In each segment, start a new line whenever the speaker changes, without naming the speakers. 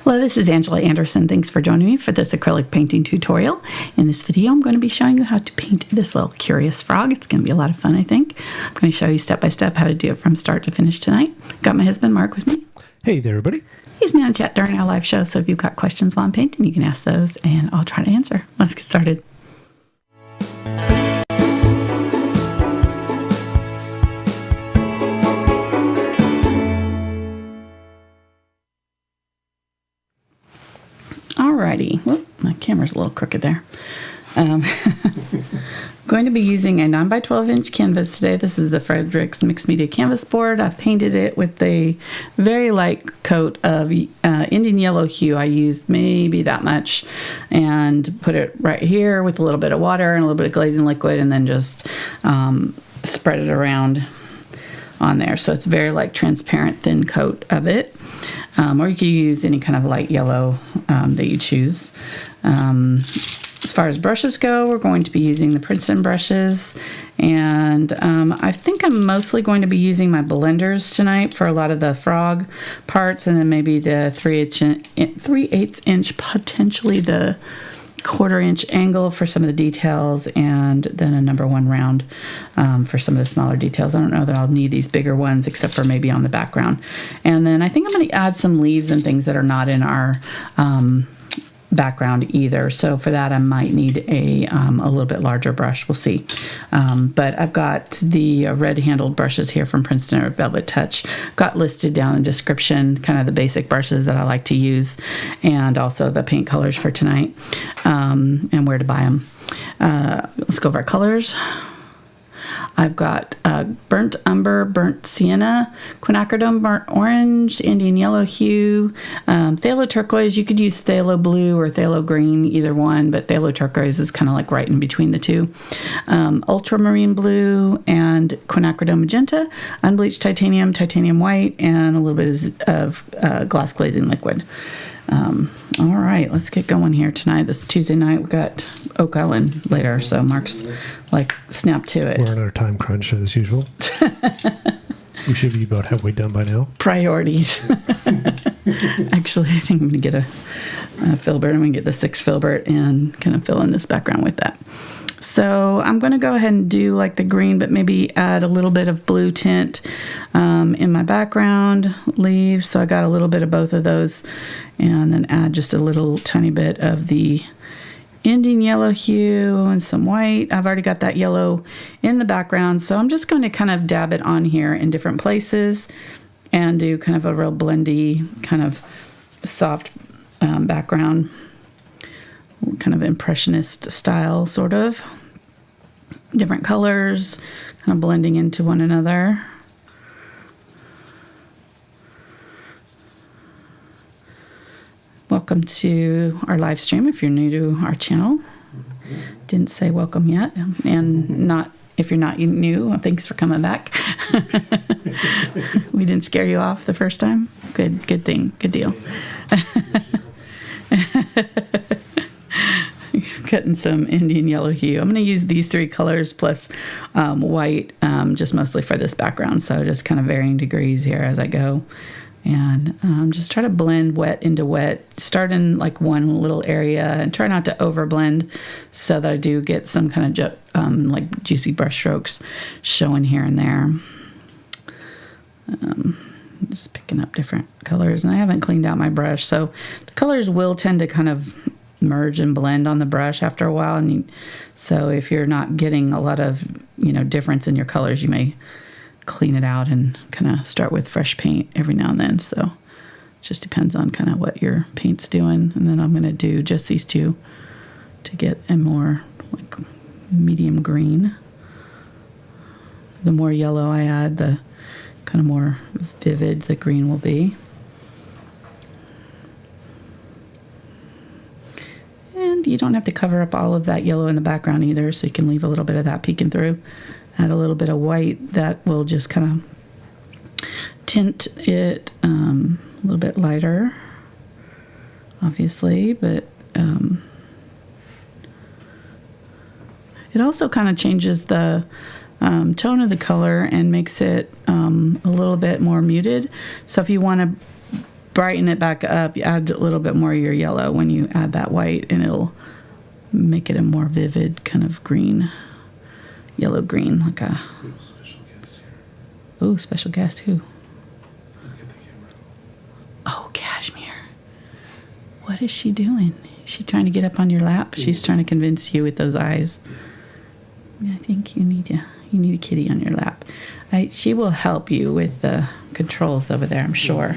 Hello, this is Angela Anderson. Thanks for joining me for this acrylic painting tutorial. In this video, I'm going to be showing you how to paint this little curious frog. It's going to be a lot of fun, I think. I'm going to show you step by step how to do it from start to finish tonight. Got my husband Mark with me.
Hey there, everybody.
He's going to chat during our live show, so if you've got questions while I'm painting, you can ask those and I'll try to answer. Let's get started. Alrighty, whoop, my camera's a little crooked there. Going to be using a 9x12" canvas today. This is the Fredrix mixed media canvas board. I've painted it with a very light coat of Indian Yellow Hue. I used maybe that much and put it right here with a little bit of water and a little bit of glazing liquid, and then just spread it around on there. So it's very like transparent thin coat of it. Or you could use any kind of light yellow that you choose. As far as brushes go, we're going to be using the Princeton brushes, and I think I'm mostly going to be using my blenders tonight for a lot of the frog parts, and then maybe the 3/8 inch, potentially the 1/4 inch angle for some of the details, and then a number 1 round for some of the smaller details. I don't know that I'll need these bigger ones except for maybe on the background. And then I think I'm going to add some leaves and things that are not in our background either. So for that I might need a little bit larger brush. We'll see. But I've got the red handled brushes here from Princeton or VelvetTouch. Got listed down in the description, kind of the basic brushes that I like to use, and also the paint colors for tonight, and where to buy them. Let's go over our colors. I've got burnt umber, burnt sienna, quinacridone burnt orange, Indian Yellow Hue, phthalo turquoise. You could use phthalo blue or phthalo green, either one, but phthalo turquoise is kind of like right in between the two. Ultramarine blue and quinacridone magenta, unbleached titanium, titanium white, and a little bit of glass glazing liquid. All right, let's get going here tonight. This Tuesday night, we've got Oak Island later, so Mark's like, snap to it.
We're on our time crunch as usual. We should be about halfway done by now.
Priorities. Actually, I think I'm going to get a Filbert. I'm going to get the 6 Filbert and kind of fill in this background with that. So I'm going to go ahead and do like the green, but maybe add a little bit of blue tint in my background leaves. So I got a little bit of both of those, and then add just a little tiny bit of the Indian Yellow Hue and some white. I've already got that yellow in the background, so I'm just going to kind of dab it on here in different places and do kind of a real blendy, kind of soft background, kind of impressionist style, sort of. Different colors, kind of blending into one another. Welcome to our live stream if you're new to our channel. Didn't say welcome yet, and not if you're not new, thanks for coming back. We didn't scare you off the first time. Good thing, good deal. Cutting some Indian Yellow Hue. I'm going to use these 3 colors plus white, just mostly for this background. So just kind of varying degrees here as I go. And just try to blend wet into wet. Start in like one little area and try not to overblend, so that I do get some kind of like juicy brush strokes showing here and there. Just picking up different colors, and I haven't cleaned out my brush, so the colors will tend to kind of merge and blend on the brush after a while. And so if you're not getting a lot of difference in your colors, you may clean it out and kind of start with fresh paint every now and then. So it just depends on kind of what your paint's doing. And then I'm going to do just these 2 to get a more like medium green. The more yellow I add, the kind of more vivid the green will be. And you don't have to cover up all of that yellow in the background either, so you can leave a little bit of that peeking through. Add a little bit of white that will just kind of tint it a little bit lighter, obviously, but it also kind of changes the tone of the color and makes it a little bit more muted. So if you want to brighten it back up. You add a little bit more of your yellow when you add that white, and it'll make it a more vivid kind of green, yellow green, like a.
Special guest here.
Oh, special guest who?
Look at the camera.
Oh, Cashmere. What is she doing? Is she trying to get up on your lap? She's trying to convince you with those eyes. I think you need a kitty on your lap. She will help you with the controls over there, I'm sure.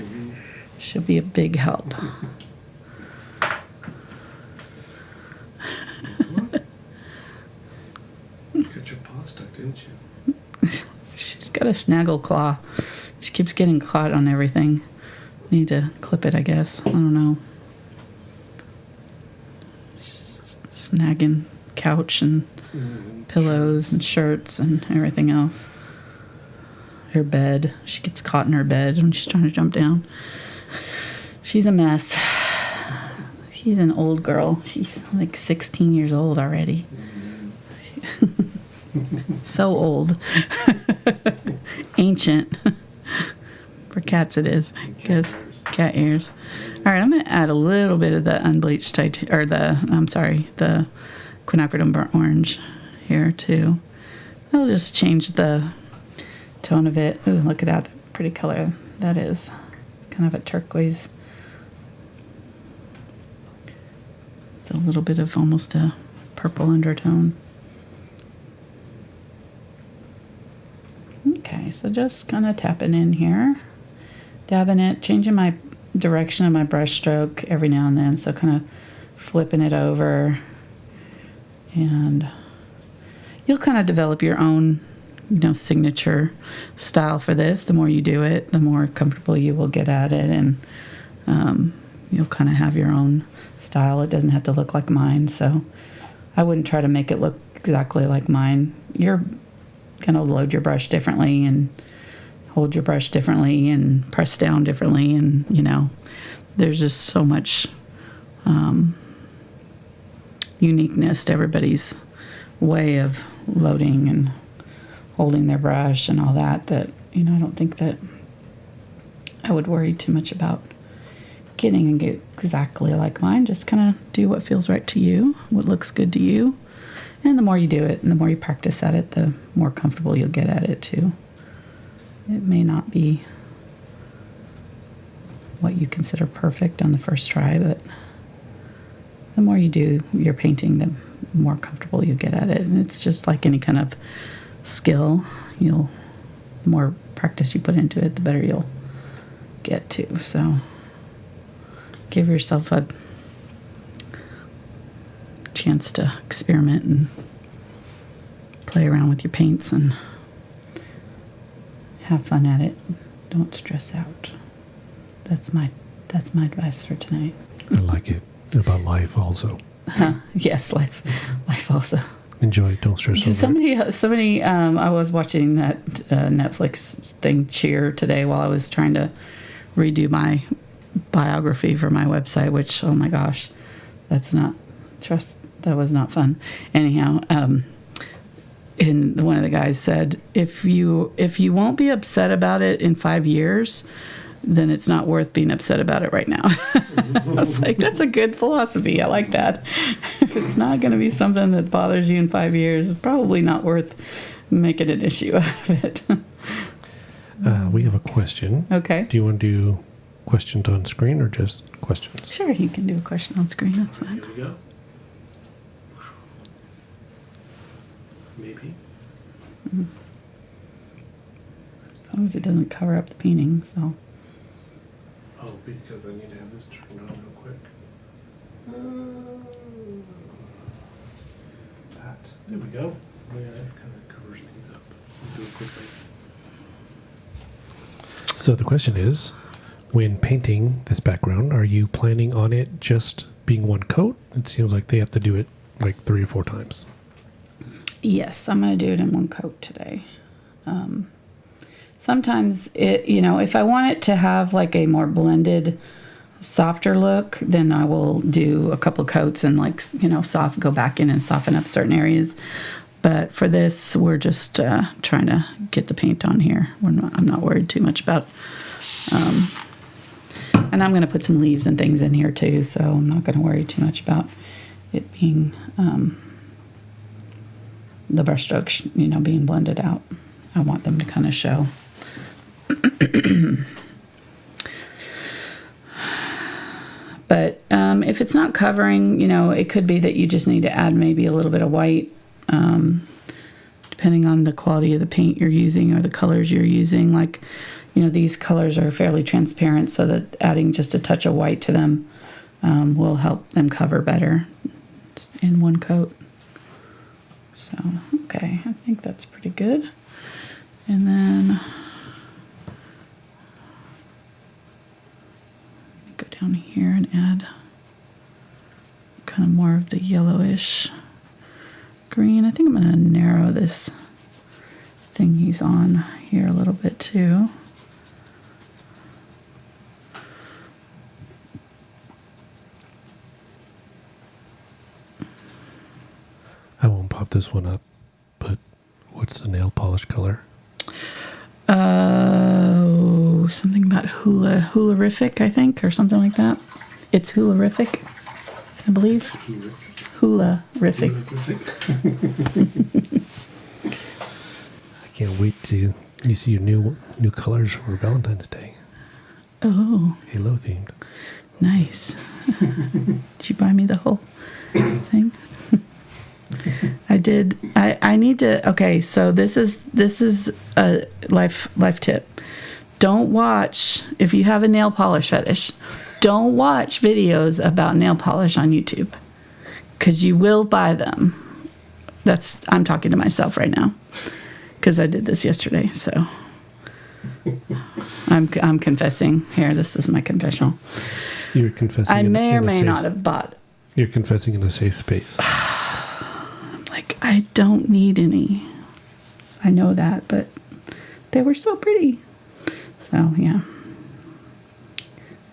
She'll be a big help.
Got your paw stuck, didn't you?
She's got a snaggle claw. She keeps getting caught on everything. Need to clip it, I guess. I don't know. She's snagging couch and pillows and shirts and everything else. Her bed. She gets caught in her bed when she's trying to jump down. She's a mess. She's an old girl. She's like 16 years old already. So old. Ancient. For cats it is. Because cat ears. All right, I'm going to add a little bit of the unbleached the Quinacridone burnt orange here too. I'll just change the tone of it. Ooh, look at that pretty color that is. Kind of a turquoise. It's a little bit of almost a purple undertone. Okay, so just kind of tapping in here. Dabbing it, changing my direction of my brush stroke every now and then. So kind of flipping it over. And you'll kind of develop your own, signature style for this. The more you do it, the more comfortable you will get at it. And you'll kind of have your own style. It doesn't have to look like mine. So I wouldn't try to make it look exactly like mine. You're going to load your brush differently and hold your brush differently and press down differently. And, there's just so much uniqueness to everybody's way of loading and holding their brush and all that I don't think that I would worry too much about getting and get exactly like mine. Just kind of do what feels right to you, what looks good to you. And the more you do it and the more you practice at it, the more comfortable you'll get at it too. It may not be what you consider perfect on the first try, but the more you do your painting, the more comfortable you get at it. And it's just like any kind of skill. The more practice you put into it, the better you'll get to. So give yourself a chance to experiment and play around with your paints and have fun at it. Don't stress out. That's my advice for tonight.
I like it. About life also.
Yes, life also.
Enjoy it. Don't stress over it.
Somebody. I was watching that Netflix thing, Cheer, today while I was trying to redo my biography for my website. Which, oh my gosh, that was not fun. Anyhow, and one of the guys said, if you won't be upset about it in 5 years, then it's not worth being upset about it right now. I was like, that's a good philosophy. I like that. If it's not going to be something that bothers you in 5 years, it's probably not worth making an issue out of it.
We have a question.
Okay.
Do you want to do questions on screen or just questions?
Sure, you can do a question on screen. That's fine.
Here we go. Maybe.
Mm-hmm. As long as it doesn't cover up the painting, so.
Oh, because I need to have this turned on real quick. There we go. Yeah, that kind of covers things up. We'll do it quickly. So the question is, when painting this background, are you planning on it just being one coat? It seems like they have to do it like 3 or 4 times.
Yes, I'm going to do it in one coat today. Sometimes if I want it to have like a more blended, softer look, then I will do a couple coats and go back in and soften up certain areas. But for this, we're just trying to get the paint on here. I'm not worried too much about And I'm going to put some leaves and things in here too, so I'm not going to worry too much about it being the brush strokes, being blended out. I want them to kind of show. But if it's not covering, it could be that you just need to add maybe a little bit of white, depending on the quality of the paint you're using or the colors you're using. Like, these colors are fairly transparent, so that adding just a touch of white to them will help them cover better in one coat. So, okay, I think that's pretty good. And then go down here and add kind of more of the yellowish green. I think I'm going to narrow this thing he's on here a little bit too.
I won't pop this one up, but what's the nail polish color?
Something about hularific, I think, or something like that. It's hularific, I believe. Hularific.
I can't wait to see your new colors for Valentine's Day.
Oh.
Halo themed.
Nice. Did you buy me the whole thing? I did. I need to. Okay, so this is a life tip. Don't watch, if you have a nail polish fetish, don't watch videos about nail polish on YouTube, because you will buy them. I'm talking to myself right now, because I did this yesterday. So I'm confessing here. This is my confessional.
You're confessing.
I may or may not have bought.
You're confessing in a safe space.
Like, I don't need any. I know that, but they were so pretty. So, yeah.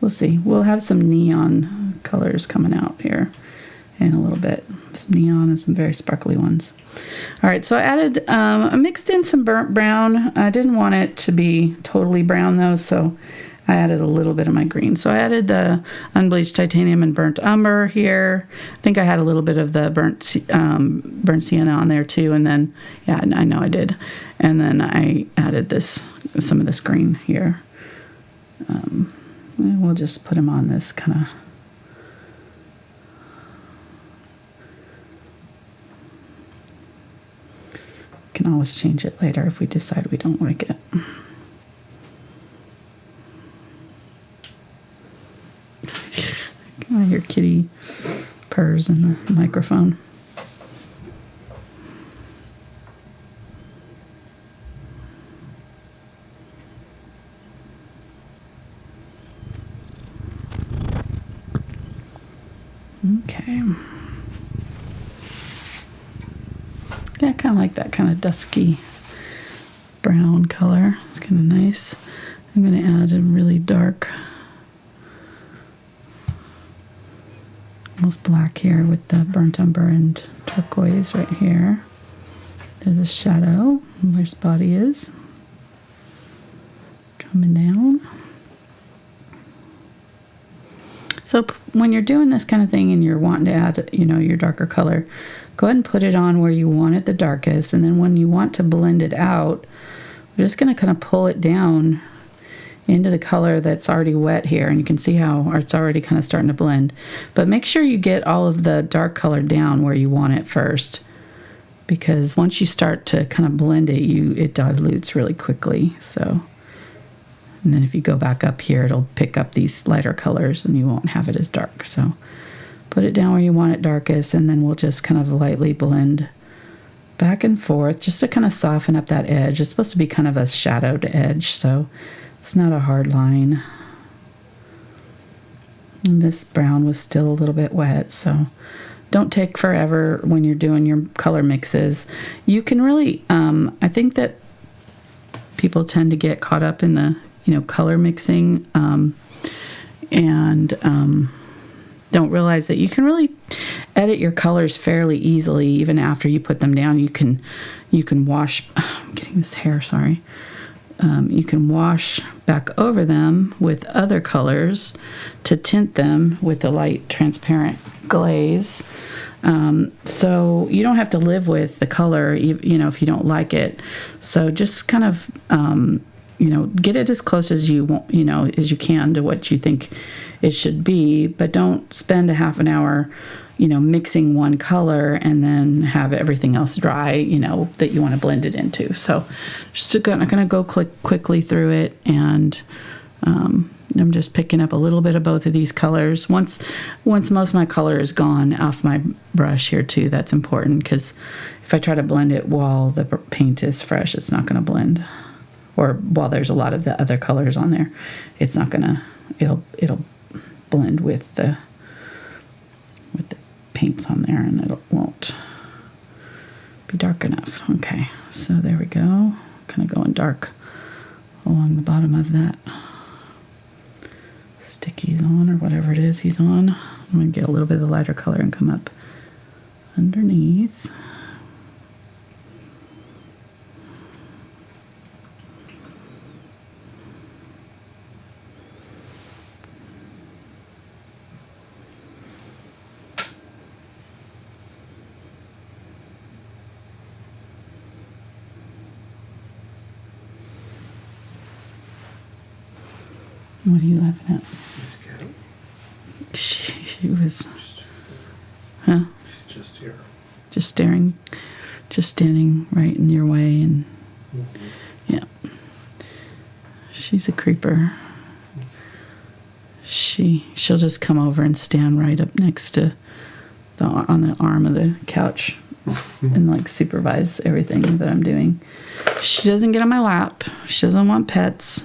We'll see. We'll have some neon colors coming out here in a little bit. Some neon and some very sparkly ones. All right, so I mixed in some burnt brown. I didn't want it to be totally brown, though, so I added a little bit of my green. So I added the Unbleached Titanium and Burnt Umber here. I think I had a little bit of the burnt Sienna on there too. And then, yeah, I know I did. And then I added some of this green here. And we'll just put them on this kind of. Can always change it later if we decide we don't like it. I hear kitty purrs in the microphone. Okay. Yeah, I kind of like that kind of dusky brown color. It's kind of nice. I'm going to add a really dark, almost black here with the burnt umber and turquoise right here. There's a shadow where his body is. Coming down. So when you're doing this kind of thing and you're wanting to add, your darker color, go ahead and put it on where you want it the darkest. And then when you want to blend it out, we're just going to kind of pull it down into the color that's already wet here. And you can see how it's already kind of starting to blend. But make sure you get all of the dark color down where you want it first. Because once you start to kind of blend it, it dilutes really quickly. So, and then if you go back up here, it'll pick up these lighter colors and you won't have it as dark. So put it down where you want it darkest, and then we'll just kind of lightly blend back and forth just to kind of soften up that edge. It's supposed to be kind of a shadowed edge, so it's not a hard line. And this brown was still a little bit wet, so don't take forever when you're doing your color mixes. You can really, I think that people tend to get caught up in the, color mixing, and don't realize that you can really edit your colors fairly easily even after you put them down. You can wash. I'm getting this hair, sorry. you can wash back over them with other colors to tint them with a light transparent glaze. So you don't have to live with the color, you know, if you don't like it. So just kind of, you know, get it as close as you want, you know, as you can to what you think it should be, but don't spend a half an hour, you know, mixing one color and then have everything else dry, you know, that you want to blend it into. So just gonna go quickly through it, and I'm just picking up a little bit of both of these colors. Once most of my color is gone off my brush here too, that's important, because if I try to blend it while the paint is fresh, it's not going to blend. Or while there's a lot of the other colors on there, it's not gonna, it'll blend with the paints on there, and it won't be dark enough. Okay, so there we go. Kind of going dark along the bottom of that stick he's on, or whatever it is he's on. I'm going to get a little bit of the lighter color and come up underneath. What are you laughing at? She was, huh?
She's just here.
Just staring, just standing right in your way, and yeah, she's a creeper. She'll just come over and stand right up next to on the arm of the couch and like supervise everything that I'm doing. She doesn't get on my lap. She doesn't want pets.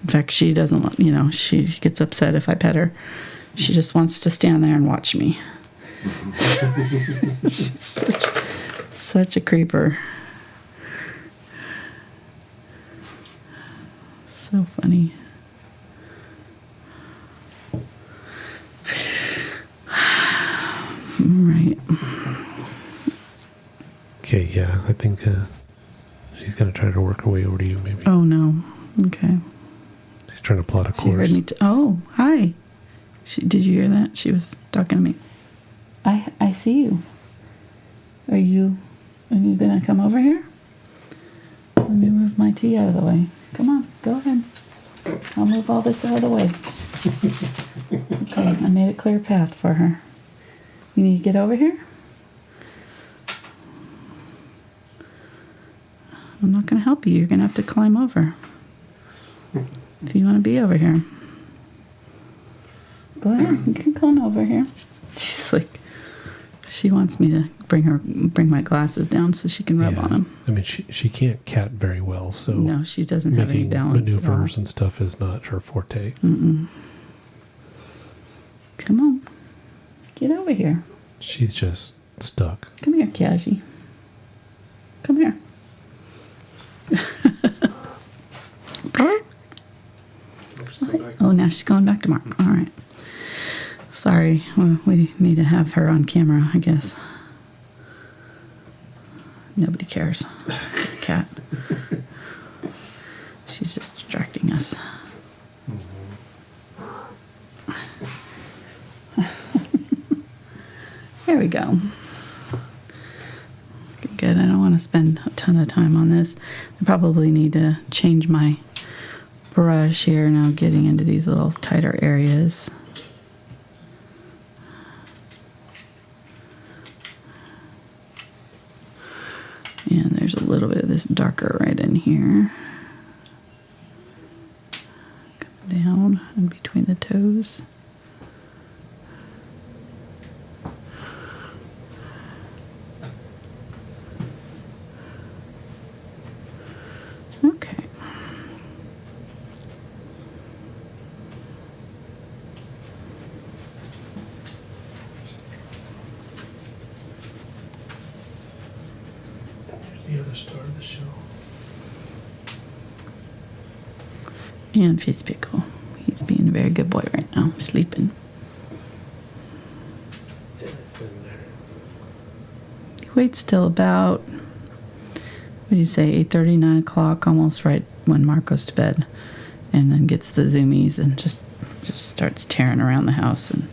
In fact, she doesn't want, you know, she gets upset if I pet her. She just wants to stand there and watch me. She's such a creeper. So funny. Right.
Okay, yeah, I think she's going to try to work her way over to you, maybe.
Oh, no. Okay.
She's trying to plot a
She heard
course.
me oh, hi. Did you hear that? She was talking to me. I see you. Are you going to come over here? Let me move my tea out of the way. Come on, go ahead. I'll move all this out of the way. Okay, I made a clear path for her. You need to get over here? I'm not going to help you. You're going to have to climb over. If you want to be over here. Go ahead. You can come over here. She's like, she wants me to bring my glasses down so she can rub on them.
I mean, she can't cat very well, so
no, she doesn't have any balance
maneuvers
at all.
and stuff is not her forte.
Mm-mm. Come on. Get over here.
She's just stuck.
Come here, Kaji. Come here. Oh, now she's going back to Mark. All right. Sorry. Well, we need to have her on camera, I guess. Nobody cares. Cat. She's just distracting us. There we go. Good. I don't want to spend a ton of time on this. I probably need to change my brush here now, getting into these little tighter areas. And there's a little bit of this darker right in here. Come down in between the toes. Okay.
The other star of the show.
And Fizz Pickle. He's being a very good boy right now, sleeping. He waits till about, what do you say, 8:30, 9 o'clock, almost right when Mark goes to bed, and then gets the zoomies and just starts tearing around the house and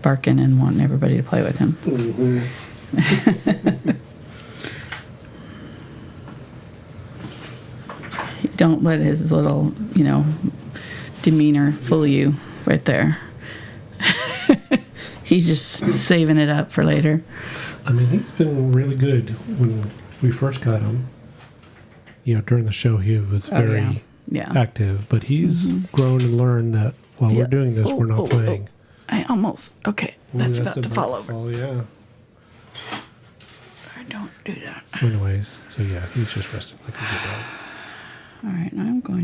barking and wanting everybody to play with him. Don't let his little, demeanor fool you right there. He's just saving it up for later.
I mean, he's been really good when we first got him. During the show, he was very active, but he's grown and learned that while we're doing this, we're not playing.
I almost, that's about to fall over.
Yeah.
Don't do that.
So anyways, he's just resting like a good dog.
All right, now I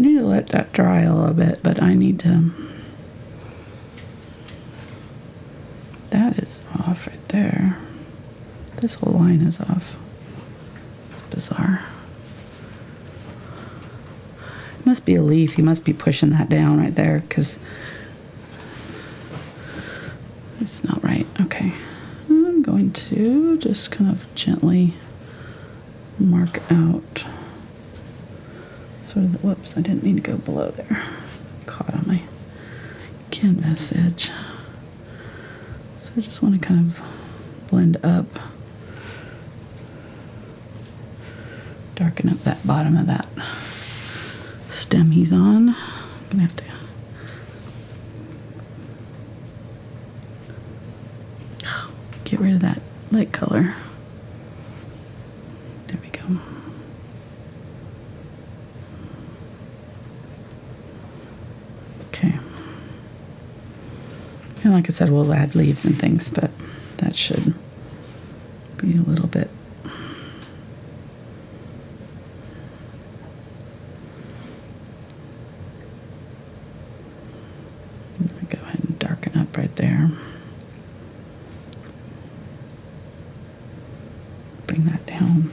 need to let that dry a little bit, but I need to, that is off right there. This whole line is off. It's bizarre. It must be a leaf. You must be pushing that down right there because it's not right. Okay. I'm going to just kind of gently mark out sort of the, whoops, I didn't mean to go below there. Caught on my canvas edge. So I just want to kind of blend up, darken up that bottom of that stem he's on. I'm gonna have to get rid of that light color. There we go. Okay. And like I said, we'll add leaves and things, but that should be a little bit. Go ahead and darken up right there. Bring that down.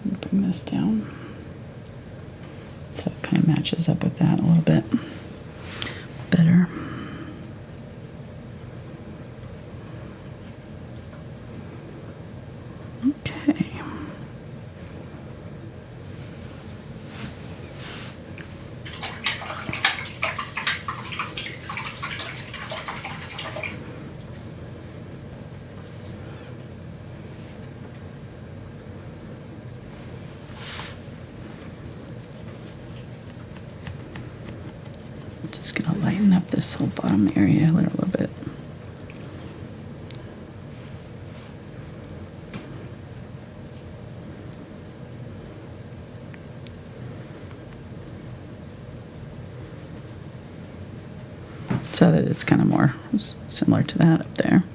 And bring this down. So it kind of matches up with that a little bit better. Okay. Just gonna lighten up this whole bottom area a little bit. So that it's kind of more similar to that up there.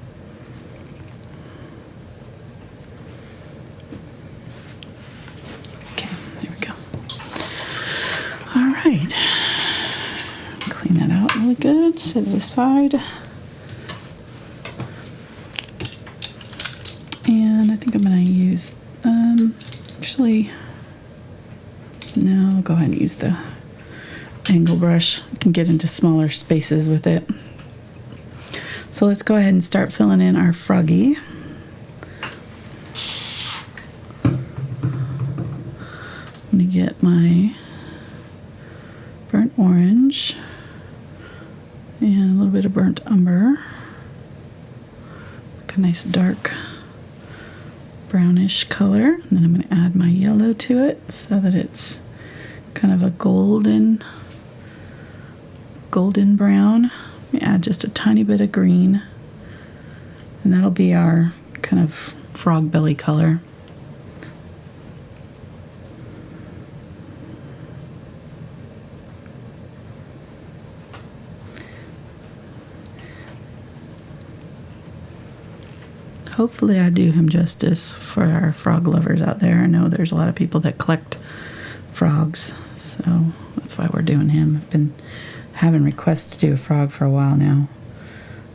Okay, there we go. All right. Clean that out really good. Set it aside. And I think I'm going to use, actually, no, I'll go ahead and use the angle brush. You can get into smaller spaces with it. So let's go ahead and start filling in our froggy. I'm going to get my burnt orange and a little bit of burnt umber. Like a nice dark brownish color. And then I'm going to add my yellow to it so that it's kind of a golden brown. Let me add just a tiny bit of green, and that'll be our kind of frog belly color. Hopefully I do him justice for our frog lovers out there. I know there's a lot of people that collect frogs, so that's why we're doing him. I've been having requests to do a frog for a while now.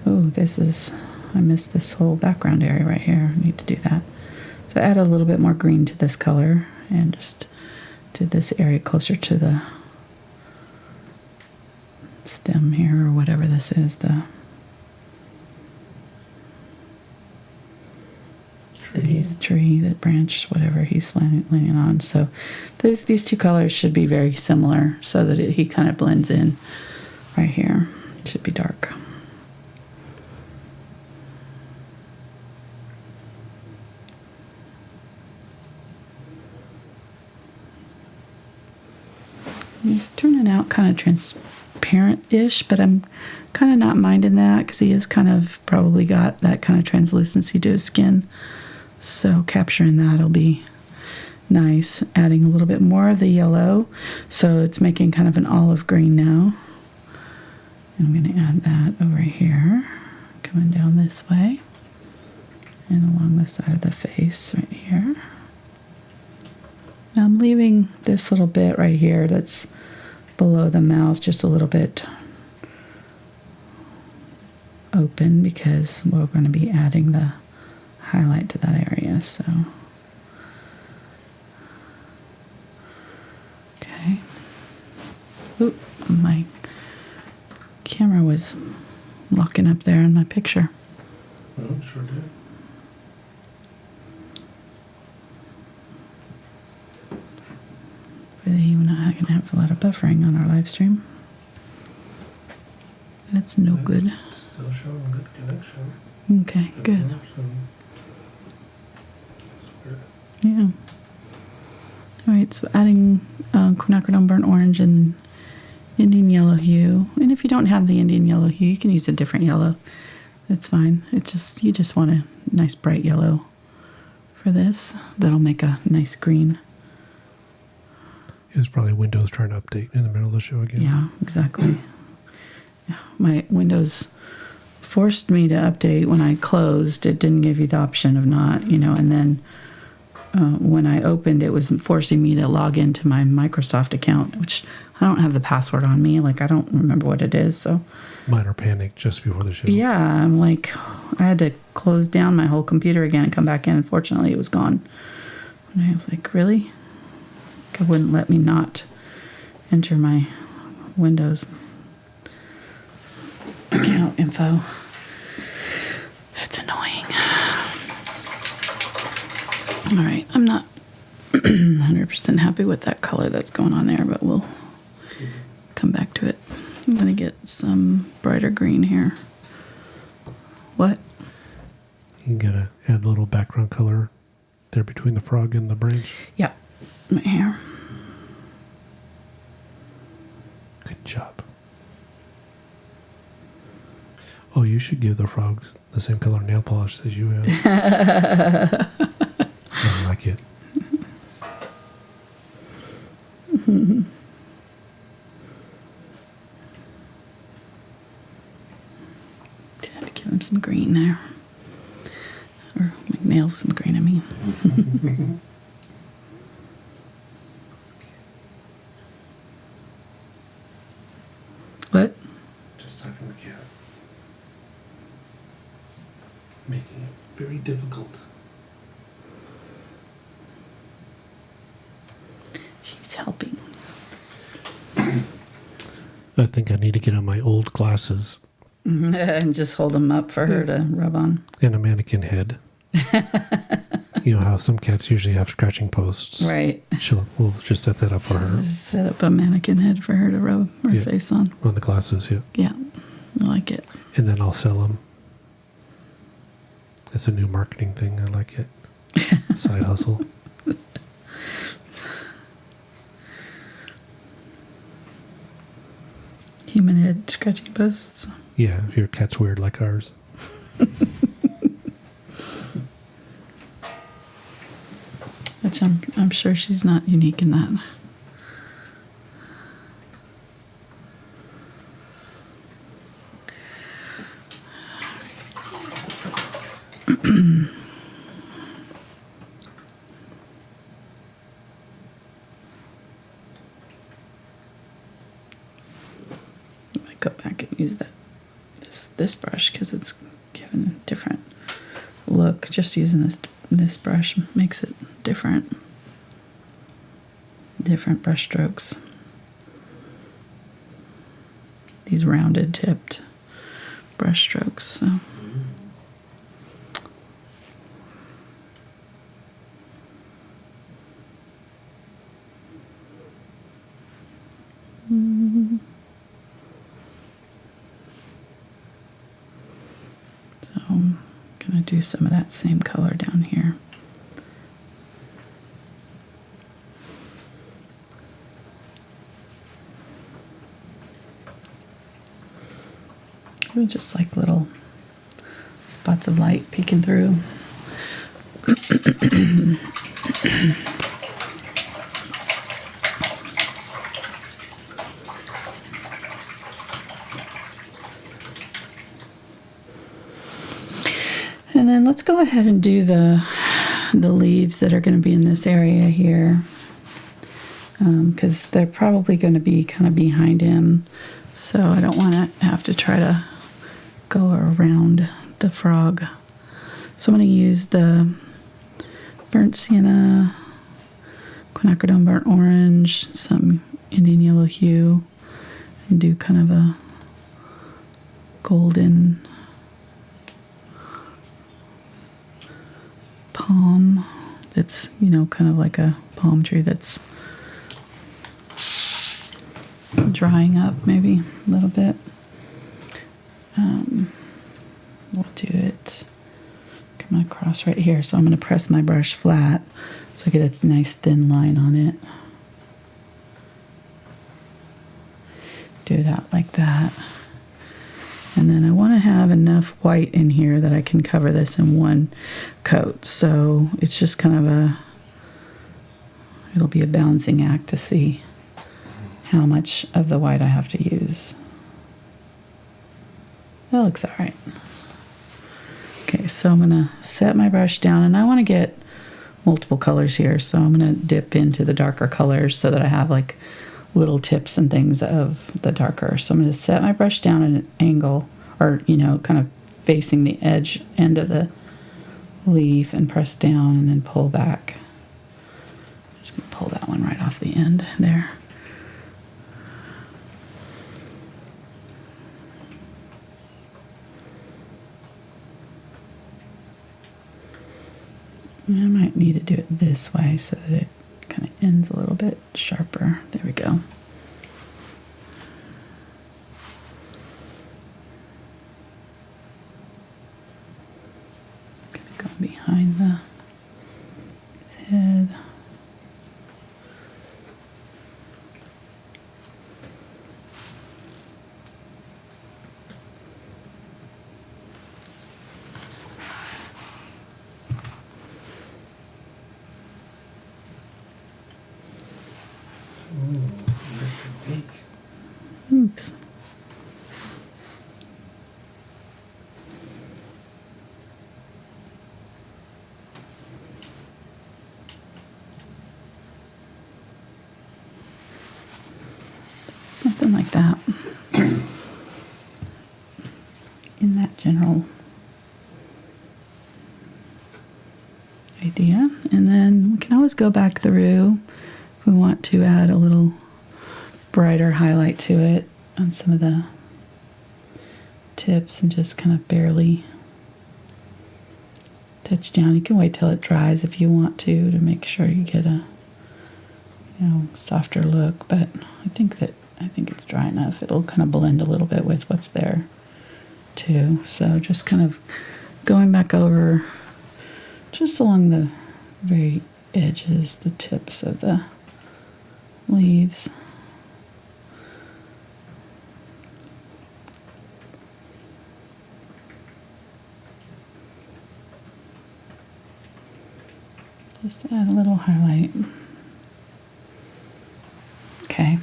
Oh, I missed this whole background area right here. I need to do that. So add a little bit more green to this color and just to this area closer to the stem here or whatever this is, these tree, that branch, whatever he's leaning on. So these two colors should be very similar so that he kind of blends in right here. It should be dark. He's turning out kind of transparent-ish, but I'm kind of not minding that because he is kind of probably got that kind of translucency to his skin. So capturing that will be nice. Adding a little bit more of the yellow, so it's making kind of an olive green now. I'm going to add that over here, coming down this way, and along the side of the face right here. I'm leaving this little bit right here that's below the mouth just a little bit open because we're going to be adding the highlight to that area. So, okay. Oop, my camera was locking up there in my picture.
Oh, sure did.
Even not going to have a lot of buffering on our live stream. That's no good.
Still showing good connection.
Okay, good.
That's weird.
Yeah. All right, so adding quinacridone burnt orange and Indian yellow hue. And if you don't have the Indian yellow hue, you can use a different yellow. That's fine. It's just, you just want a nice bright yellow for this. That'll make a nice green.
It was probably Windows trying to update in the middle of the show again.
Yeah, exactly. My Windows forced me to update when I closed. It didn't give you the option of not, and then when I opened, it was forcing me to log into my Microsoft account, which I don't have the password on me. Like, I don't remember what it is, so.
Minor panic just before the show.
Yeah, I'm like, I had to close down my whole computer again and come back in. Unfortunately, it was gone. And I was like, really? It wouldn't let me not enter my Windows account info. That's annoying. All right, I'm not 100% happy with that color that's going on there, but we'll come back to it. I'm going to get some brighter green here. What?
You gotta add a little background color there between the frog and the branch.
Yeah. Right here.
Good job. Oh, you should give the frogs the same color nail polish as you have. I like it.
Had to give him some green there. Or make nails some green, I mean. What?
Just talking to the cat. Making it very difficult.
She's helping.
I think I need to get on my old glasses.
And just hold them up for her to rub on.
And a mannequin head. You know how some cats usually have scratching posts.
Right.
We'll just set that up for her.
Just set up a mannequin head for her to rub her face on.
On the glasses, yeah.
Yeah, I like it.
And then I'll sell them. It's a new marketing thing. I like it. Side hustle.
Human head scratching posts.
Yeah, if your cat's weird like ours.
Which I'm sure she's not unique in that. I go back and use this brush because it's given a different look. Just using this brush makes it different brush strokes. These rounded tipped brush strokes. So do some of that same color down here. Just like little spots of light peeking through. And then let's go ahead and do the leaves that are going to be in this area here, because they're probably going to be kind of behind him, so I don't want to have to try to go around the frog. So I'm going to use the burnt sienna, quinacridone burnt orange, some Indian yellow hue, and do kind of a golden palm that's, you know, kind of like a palm tree that's drying up maybe a little bit. We'll do it coming across right here. So I'm going to press my brush flat so I get a nice thin line on it. Do it out like that. And then I want to have enough white in here that I can cover this in one coat. So it's just kind of it'll be a balancing act to see how much of the white I have to use. That looks all right. Okay, so I'm gonna set my brush down, and I want to get multiple colors here. So I'm gonna dip into the darker colors so that I have like little tips and things of the darker. So I'm going to set my brush down at an angle, or, you know, kind of facing the edge end of the leaf, and press down and then pull back. I'm just going to pull that one right off the end there. And I might need to do it this way so that it kind of ends a little bit sharper. There we go. Gonna go behind his head. Oops. Something like that. In that general idea. And then we can always go back through if we want to add a little brighter highlight to it on some of the tips, and just kind of barely touch down. You can wait till it dries if you want to make sure you get a, you know, softer look, but I think it's dry enough. It'll kind of blend a little bit with what's there too. So just kind of going back over just along the very edges, the tips of the leaves. Just to add a little highlight. Okay.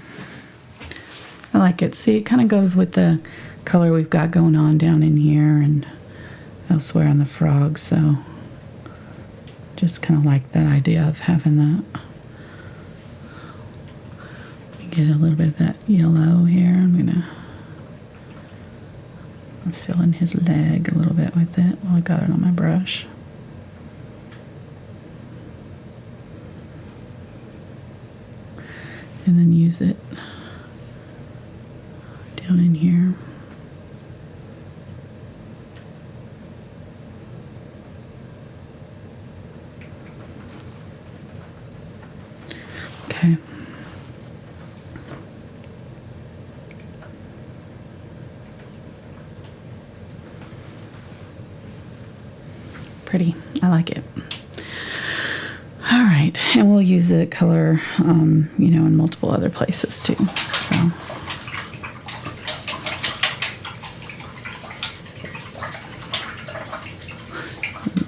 I like it. See, it kind of goes with the color we've got going on down in here and elsewhere on the frog. So just kind of like that idea of having that. Get a little bit of that yellow here. I'm going to fill in his leg a little bit with it while I got it on my brush. And then use it down in here. Okay. pretty. I like it. All right, and we'll use the color, in multiple other places too. So.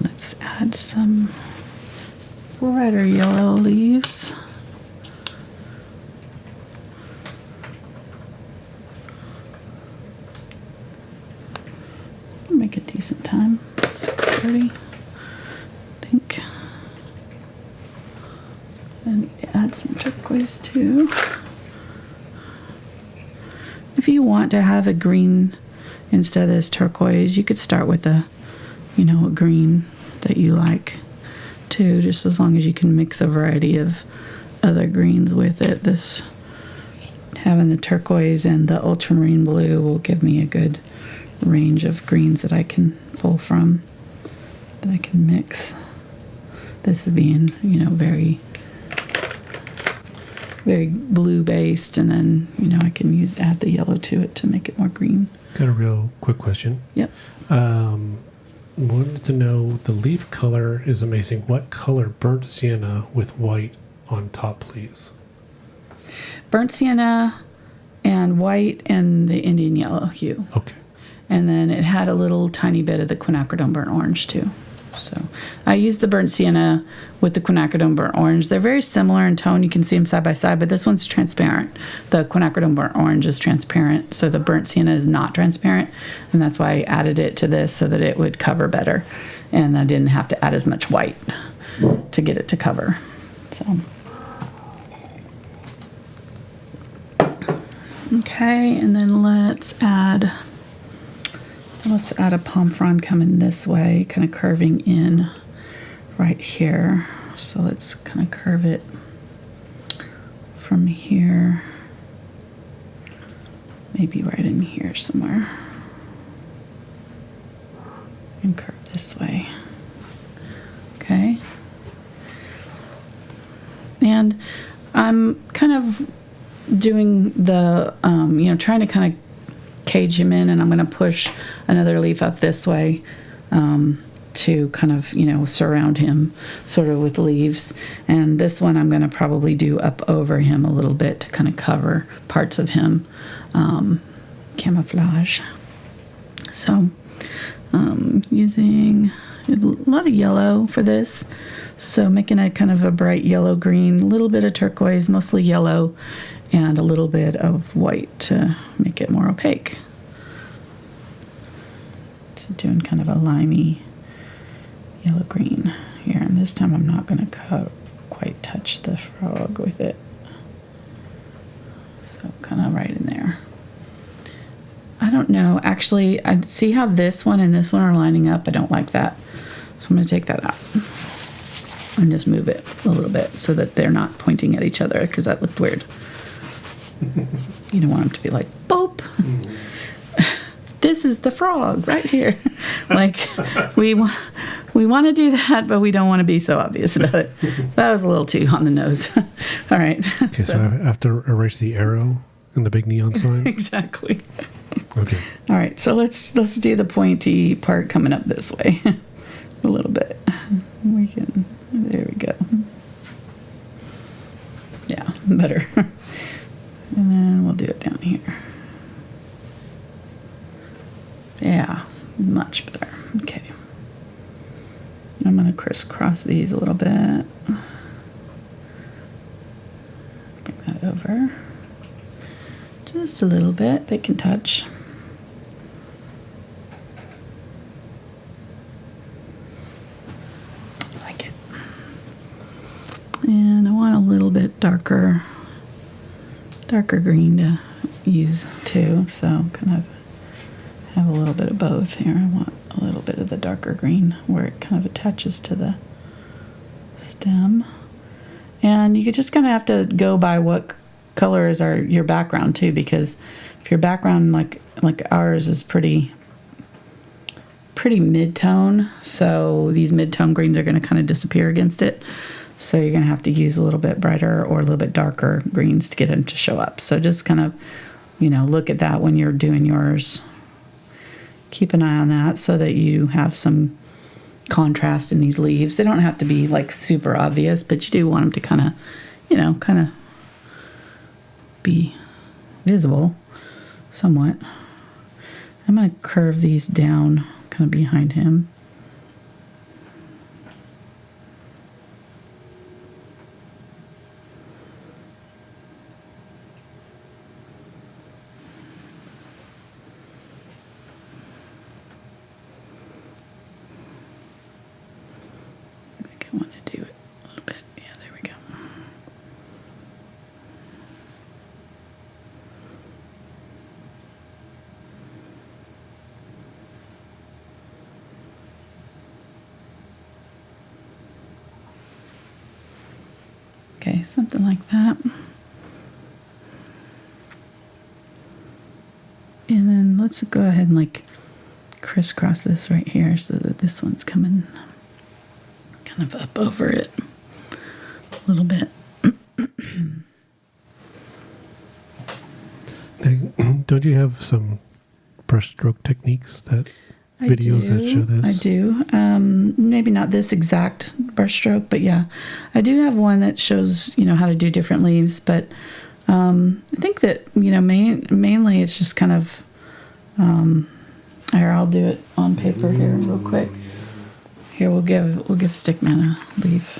Let's add some brighter yellow leaves. Make a decent time. 6:30. I think I need to add some turquoise too. If you want to have a green instead of this turquoise, you could start with a green that you like too, just as long as you can mix a variety of other greens with it. This having the turquoise and the ultramarine blue will give me a good range of greens that I can pull from, that I can mix. This is being, very, very blue based, and then, I can add the yellow to it to make it more green.
Got a real quick question.
Yep.
Wanted to know, the leaf color is amazing. What color burnt sienna with white on top, please?
Burnt sienna and white and the Indian yellow hue.
Okay.
And then it had a little tiny bit of the quinacridone burnt orange too. So I used the burnt sienna with the quinacridone burnt orange. They're very similar in tone. You can see them side by side, but this one's transparent. The quinacridone burnt orange is transparent, so the burnt sienna is not transparent, and that's why I added it to this so that it would cover better, and I didn't have to add as much white to get it to cover. So. Okay, and then let's add a palm frond coming this way, kind of curving in right here. So let's kind of curve it from here, maybe right in here somewhere, and curve this way. Okay. And I'm kind of doing the, trying to kind of cage him in, and I'm going to push another leaf up this way to kind of, surround him sort of with leaves. And this one I'm going to probably do up over him a little bit to kind of cover parts of him, camouflage. So using a lot of yellow for this. So making a kind of a bright yellow green, a little bit of turquoise, mostly yellow, and a little bit of white to make it more opaque. So doing kind of a limey yellow-green here. And this time I'm not going to quite touch the frog with it. So kind of right in there. I don't know. Actually, I see how this one and this one are lining up. I don't like that. So I'm going to take that out and just move it a little bit so that they're not pointing at each other, because that looked weird. You don't want them to be like, boop. This is the frog right here. Like, we want to do that, but we don't want to be so obvious about it. That was a little too on the nose. All right.
Okay, so I have to erase the arrow and the big neon sign?
Exactly.
Okay.
All right, so let's do the pointy part coming up this way. A little bit. There we go. Yeah, better. And then we'll do it down here. Yeah, much better. Okay. I'm going to crisscross these a little bit. Bring that over. Just a little bit. They can touch. I like it. And I want a little bit darker green to use too, so kind of have a little bit of both here. I want a little bit of the darker green where it kind of attaches to the stem. And you just kind of have to go by what colors are your background too, because if your background like ours is pretty mid-tone, so these mid-tone greens are going to kind of disappear against it. So you're going to have to use a little bit brighter or a little bit darker greens to get them to show up. So just kind of, look at that when you're doing yours. Keep an eye on that so that you have some contrast in these leaves. They don't have to be like super obvious, but you do want them to kind of be visible somewhat. I'm going to curve these down kind of behind him. Okay, something like that. And then let's go ahead and like crisscross this right here so that this one's coming kind of up over it a little bit.
Don't you have some brushstroke techniques that videos that show this?
I do. Maybe not this exact brushstroke, but yeah, I do have one that shows, how to do different leaves. But I think that, mainly it's just kind of, here, I'll do it on paper here real quick. Here, we'll give Stickman a leaf.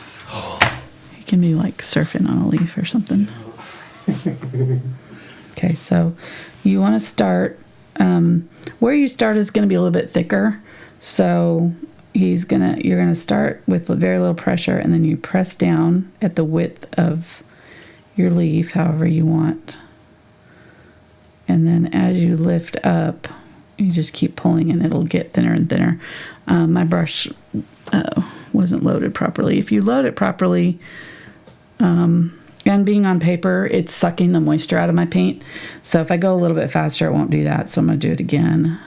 He can be like surfing on a leaf or something. Okay, so you want to start. Where you start is going to be a little bit thicker, so you're gonna start with very little pressure, and then you press down at the width of your leaf, however you want, and then as you lift up, you just keep pulling, and it'll get thinner and thinner. My brush wasn't loaded properly. If you load it properly, and being on paper, it's sucking the moisture out of my paint. So if I go a little bit faster, it won't do that. So I'm going to do it again.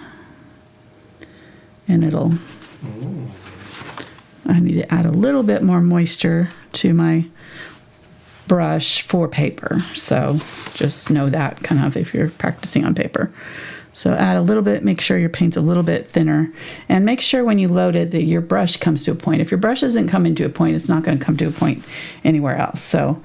And I need to add a little bit more moisture to my brush for paper. So just know that kind of if you're practicing on paper. So add a little bit, make sure your paint's a little bit thinner, and make sure when you load it that your brush comes to a point. If your brush isn't coming to a point, it's not going to come to a point anywhere else. So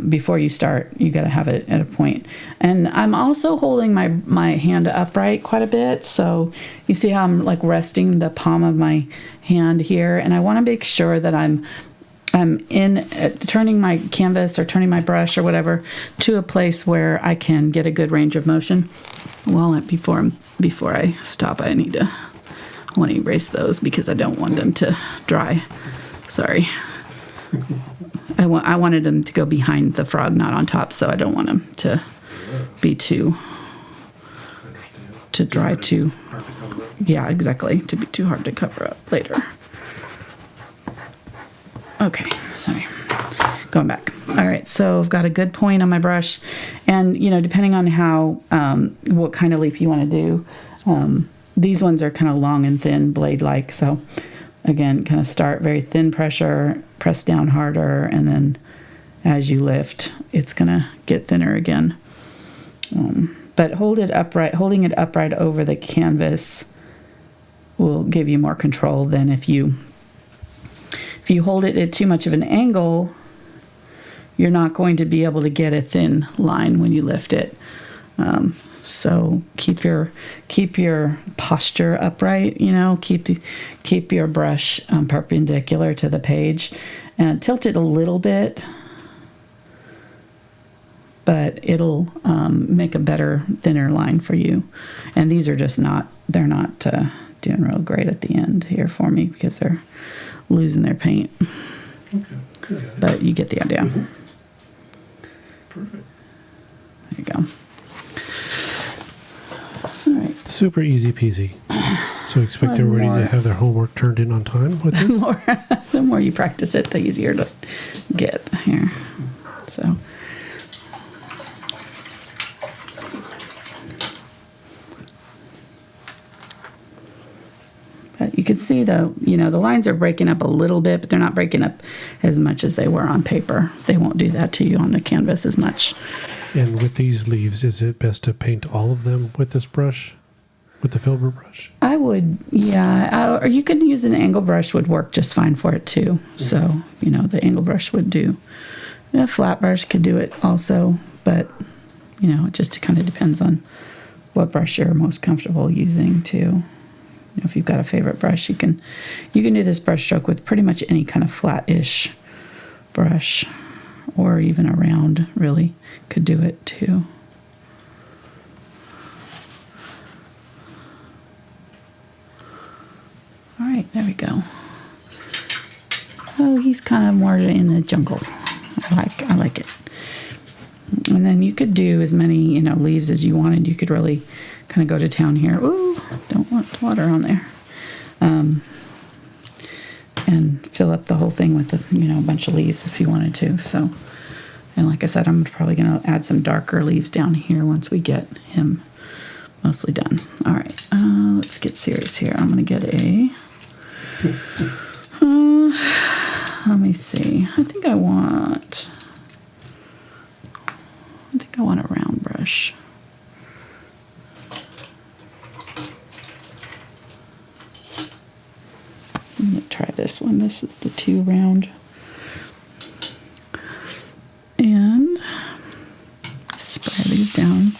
before you start, you got to have it at a point. And I'm also holding my hand upright quite a bit. So you see how I'm like resting the palm of my hand here, and I want to make sure that I'm turning my canvas or turning my brush or whatever to a place where I can get a good range of motion. Well, before I stop, I want to erase those because I don't want them to dry. Sorry. I wanted them to go behind the frog, not on top, so I don't want them to be to dry too. Yeah, exactly. To be too hard to cover up later. Okay, sorry. Going back. All right, so I've got a good point on my brush, and depending on how what kind of leaf you want to do, these ones are kind of long and thin, blade-like. So again, kind of start very thin pressure, press down harder, and then as you lift, it's gonna get thinner again. But holding it upright over the canvas will give you more control than if you hold it at too much of an angle. You're not going to be able to get a thin line when you lift it. So keep your posture upright. Keep your brush perpendicular to the page, and tilt it a little bit. But it'll make a better, thinner line for you. And these are just they're not doing real great at the end here for me because they're losing their paint. Okay. But you get the idea. Mm-hmm.
Perfect.
There you go. All right.
Super easy peasy. So expect everybody to have their homework turned in on time with this?
The more you practice it, the easier to get here. So... But you can see the lines are breaking up a little bit, but they're not breaking up as much as they were on paper. They won't do that to you on the canvas as much.
And with these leaves, is it best to paint all of them with this brush with the Filbert brush?
I would, yeah. Or you could use an angle brush would work just fine for it too. So, you know, the angle brush would do. A flat brush could do it also, but, you know, it just kind of depends on what brush you're most comfortable using too. You know, if you've got a favorite brush, you can do this brush stroke with pretty much any kind of flat-ish brush, or even a round really could do it too. All right, there we go. Oh, he's kind of more in the jungle. I like it. And then you could do as many, you know, leaves as you wanted. You could really kind of go to town here. Ooh, don't want water on there. And fill up the whole thing with, you know, a bunch of leaves if you wanted to. So, and like I said, I'm probably going to add some darker leaves down here once we get him mostly done. All right, let's get serious here. I'm going to get a, let me see. I think I want a round brush. I'm going to try this one. This is the 2 round. And spray these down.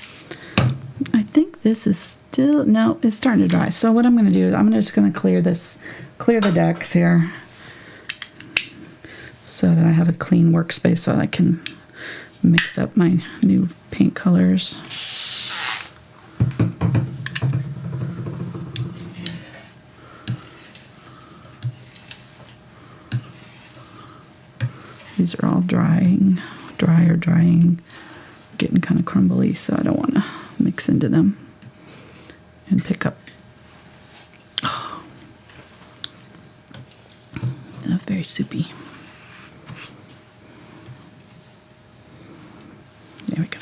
I think this is still, no, it's starting to dry. So what I'm going to do is I'm just going to clear the decks here so that I have a clean workspace so I can mix up my new paint colors. These are all drying, getting kind of crumbly, so I don't want to mix into them and pick up. Oh, that's very soupy. There we go.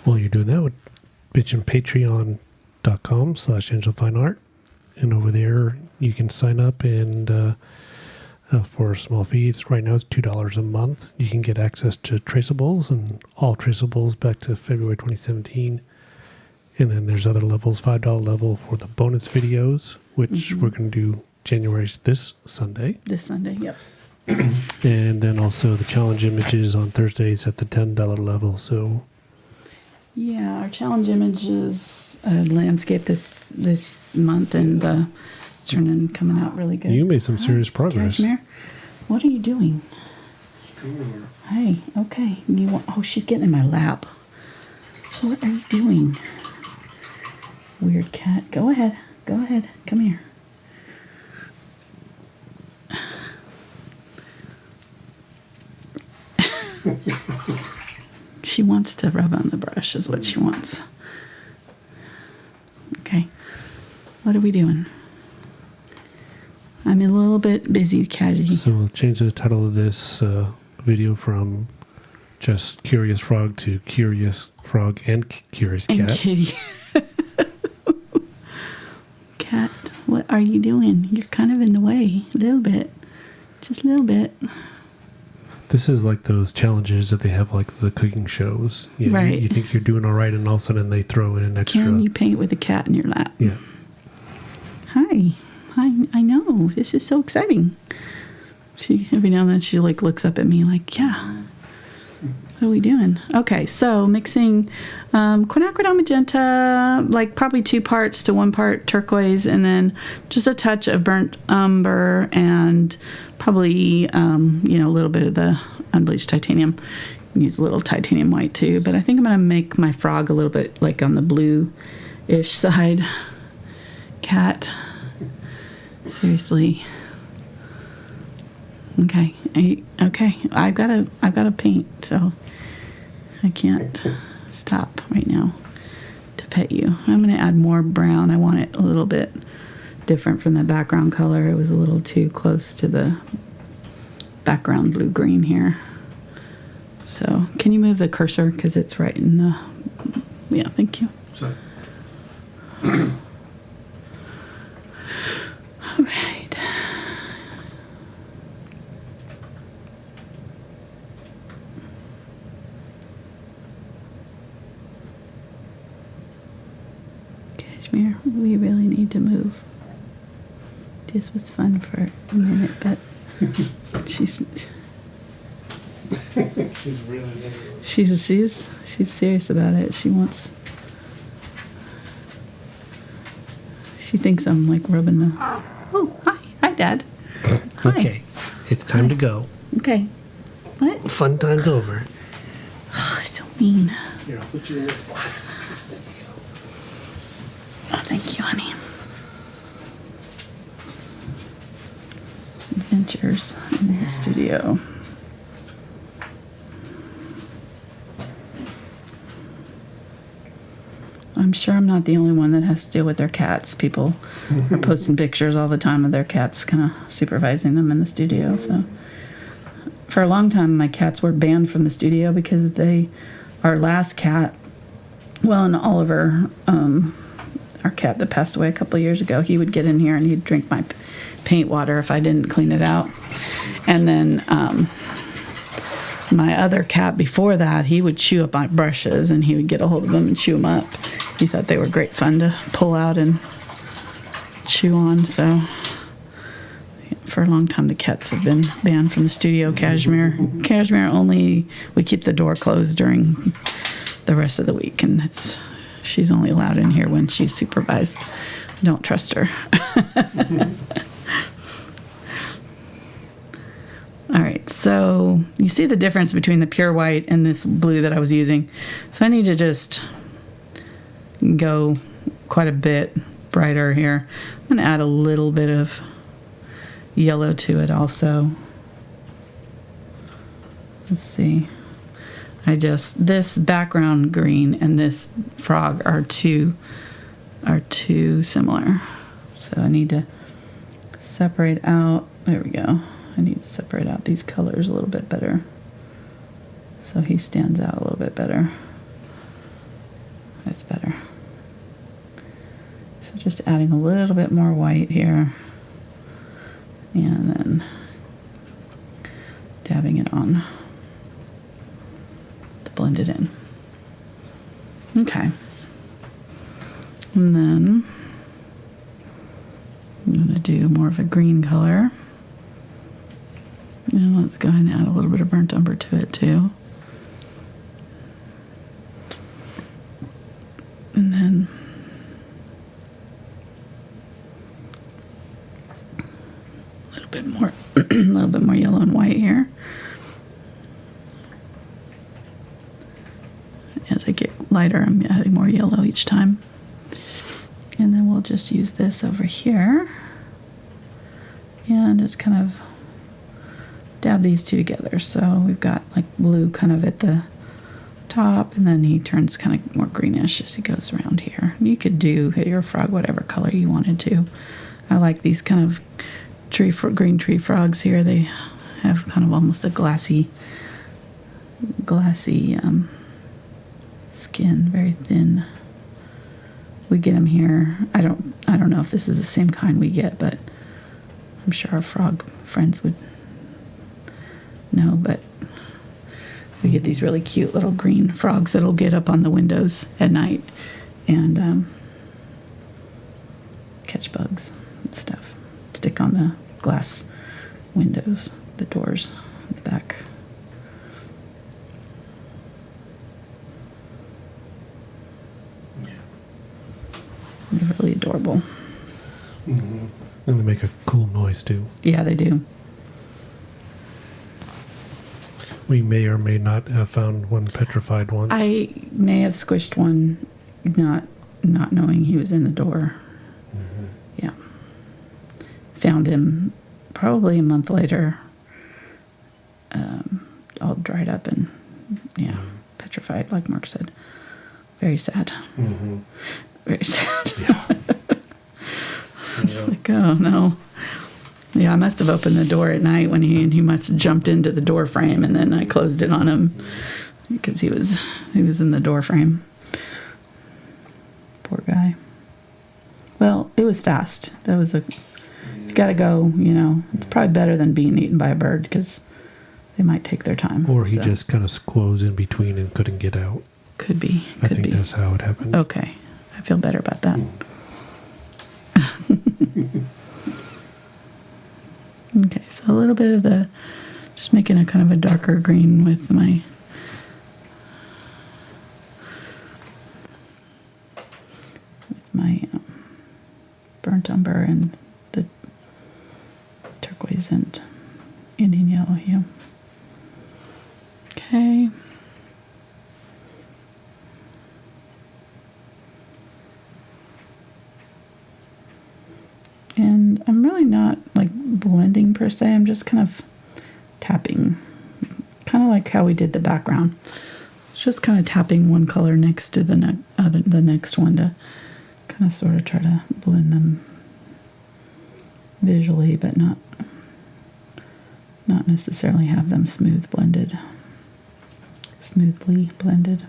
While you're doing that, would mention patreon.com/angelfineart. And over there, you can sign up and for a small fee. Right now, it's $2 a month. You can get access to traceables and all traceables back to February 2017. And then there's other levels, $5 level for the bonus videos, which we're going to do January's this Sunday.
This Sunday, yep.
And then also the challenge images on Thursdays at the $10 level. So
yeah, our challenge images landscape this month, and it's coming out really good.
You made some serious progress.
Cashmere, what are you doing? Hey, okay. Oh, she's getting in my lap. What are you doing? Weird cat. Go ahead. Come here. She wants to rub on the brush is what she wants. Okay. What are we doing? I'm a little bit busy, Caddy.
So we'll change the title of this video from just Curious Frog to Curious Frog and Curious Cat.
And Kitty. Cat, what are you doing? You're kind of in the way. A little bit. Just a little bit.
This is like those challenges that they have, like the cooking shows. You know,
right.
You think you're doing all right, and all of a sudden they throw in an extra.
Can you paint with a cat in your lap?
Yeah.
Hi. I know. This is so exciting. She every now and then she like looks up at me like, yeah. What are we doing? Okay, so mixing Quinacridone Magenta, like probably 2 parts to 1 part turquoise, and then just a touch of burnt umber, and probably a little bit of the unbleached titanium. You can use a little titanium white too, but I think I'm gonna make my frog a little bit like on the blue-ish side. Cat. Seriously. Okay. I've got to paint, so I can't stop right now to pet you. I'm going to add more brown. I want it a little bit different from the background color. It was a little too close to the background blue-green here. So can you move the cursor because it's right in the, yeah, thank you.
Sorry.
All right. Cashmere, we really need to move. This was fun for a minute, but she's she's serious about it. She thinks I'm like rubbing the. Oh, hi, Dad. Hi.
Okay, it's time to go.
Okay. What?
Fun time's over.
Oh, so mean.
Here, I'll put you in this box.
Oh, thank you, honey. Adventures in the studio. I'm sure I'm not the only one that has to deal with their cats. People are posting pictures all the time of their cats, kind of supervising them in the studio. So, for a long time, my cats were banned from the studio because our last cat, well, and Oliver, our cat that passed away a couple of years ago, he would get in here and he'd drink my paint water if I didn't clean it out. And then my other cat before that, he would chew up my brushes and he would get a hold of them and chew them up. He thought they were great fun to pull out and chew on. So for a long time, the cats have been banned from the studio. Cashmere only, we keep the door closed during the rest of the week, and she's only allowed in here when she's supervised. Don't trust her. All right, so you see the difference between the pure white and this blue that I was using. So I need to just go quite a bit brighter here. I'm going to add a little bit of yellow to it also. Let's see. This background green and this frog are too similar. So I need to separate out. There we go. I need to separate out these colors a little bit better. So he stands out a little bit better. That's better. So just adding a little bit more white here. And then dabbing it on to blend it in. Okay. And then I'm going to do more of a green color. And let's go ahead and add a little bit of burnt umber to it too. And then a little bit more yellow and white here. As I get lighter, I'm adding more yellow each time. And then we'll just use this over here and just kind of dab these two together. So we've got like blue kind of at the top, and then he turns kind of more greenish as he goes around here. You could do your frog whatever color you wanted to. I like these kind of green tree frogs here. They have kind of almost a glassy skin, very thin. We get them here. I don't know if this is the same kind we get, but I'm sure our frog friends would know. But we get these really cute little green frogs that'll get up on the windows at night and catch bugs and stuff. Stick on the glass windows, the doors, the back. They're really adorable.
Mm-hmm. And they make a cool noise too.
Yeah, they do.
We may or may not have found one petrified once.
I may have squished one, not knowing he was in the door. Mm-hmm. Yeah. Found him probably a month later, all dried up and petrified, like Mark said. Very sad. Mm-hmm. Very sad.
Yeah.
It's like, oh no. Yeah, I must have opened the door at night when he must have jumped into the door frame, and then I closed it on him because he was in the door frame. Poor guy. Well, it was fast. That was you gotta go, it's probably better than being eaten by a bird because they might take their time.
Or he just kind of squoze in between and couldn't get out.
Could be.
I think that's how it happened.
Okay. I feel better about that. Okay, so a little bit of just making a kind of a darker green with my burnt umber and the turquoise and Indian yellow hue. Okay. And I'm really not like blending per se. I'm just kind of tapping, kind of like how we did the background. Just kind of tapping one color next to the next one to kind of sort of try to blend them visually, but not necessarily have them smoothly blended.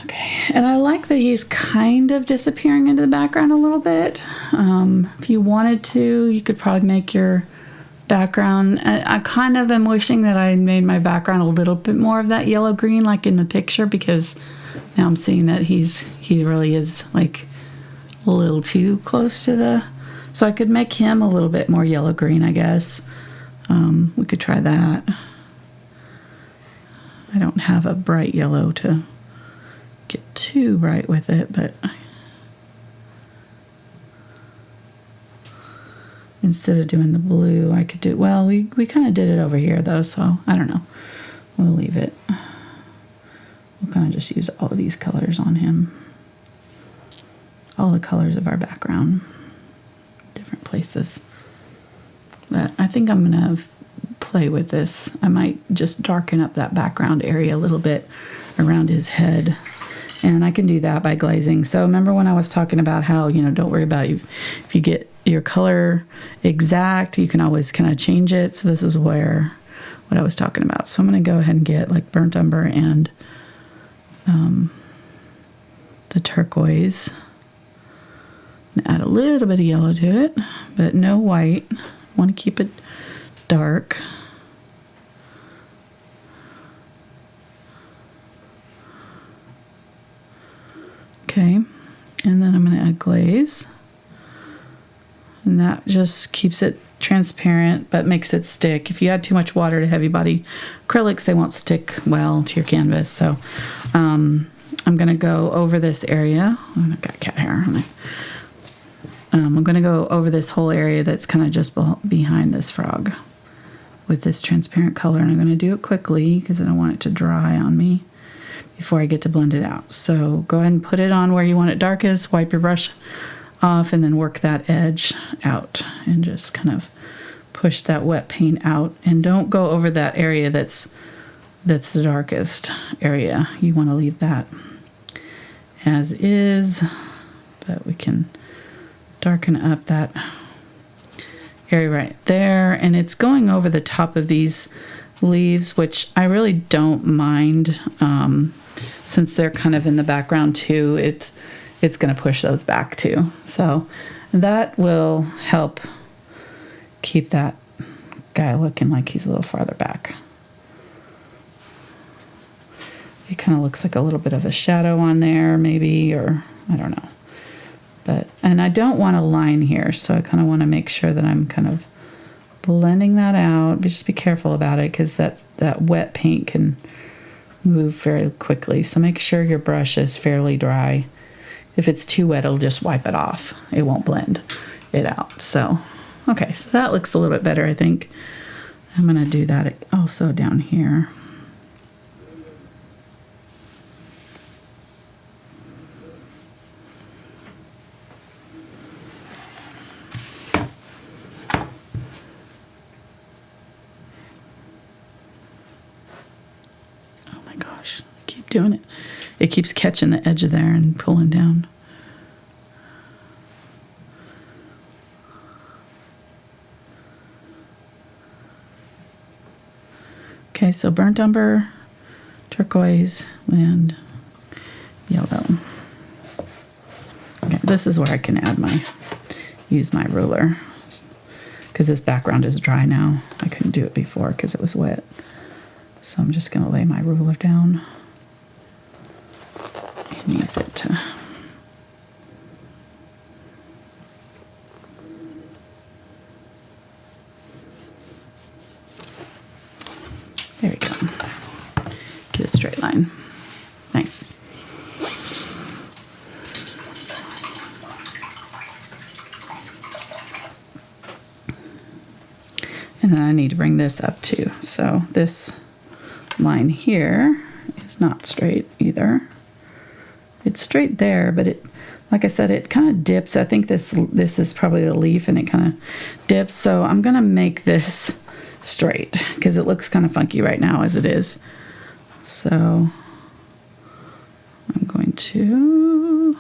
Okay, and I like that he's kind of disappearing into the background a little bit. If you wanted to, you could probably make your background. I kind of am wishing that I made my background a little bit more of that yellow green like in the picture, because now I'm seeing that he really is like a little too close to so I could make him a little bit more yellow green, I guess. We could try that. I don't have a bright yellow to get too bright with it, but instead of doing the blue, I could do, well, we kind of did it over here though, so I don't know. We'll leave it. We'll kind of just use all of these colors on him. All the colors of our background. Different places. But I think I'm going to play with this. I might just darken up that background area a little bit around his head. And I can do that by glazing. So remember when I was talking about how, don't worry about if you get your color exact, you can always kind of change it. So this is what I was talking about. So I'm going to go ahead and get like burnt umber and the turquoise. And add a little bit of yellow to it, but no white. I want to keep it dark. Okay, and then I'm going to add glaze. And that just keeps it transparent, but makes it stick. If you add too much water to heavy body acrylics, they won't stick well to your canvas. So I'm going to go over this area. Oh, I've got cat hair. I'm going to go over this whole area that's kind of just behind this frog with this transparent color. And I'm going to do it quickly because I don't want it to dry on me before I get to blend it out. So go ahead and put it on where you want it darkest, wipe your brush off, and then work that edge out and just kind of push that wet paint out. And don't go over that area that's the darkest area. You want to leave that as is, but we can darken up that area right there. And it's going over the top of these leaves, which I really don't mind, since they're kind of in the background too. It's going to push those back too. So that will help keep that guy looking like he's a little farther back. It kind of looks like a little bit of a shadow on there maybe, or I don't know. And I don't want a line here, so I kind of want to make sure that I'm kind of blending that out. But just be careful about it because that wet paint can move very quickly. So make sure your brush is fairly dry. If it's too wet, it'll just wipe it off. It won't blend it out. So, okay, so that looks a little bit better, I think. I'm going to do that also down here. Doing it. It keeps catching the edge of there and pulling down. Okay, so burnt umber, turquoise, and yellow. Okay, this is where I can use my ruler, because this background is dry now. I couldn't do it before because it was wet. So I'm just going to lay my ruler down and use it to... There we go. Get a straight line. Nice. And then I need to bring this up too. So this line here is not straight either. It's straight there, but it, like I said, it kind of dips. I think this is probably the leaf, and it kind of dips. So I'm gonna make this straight because it looks kind of funky right now as it is. So I'm going to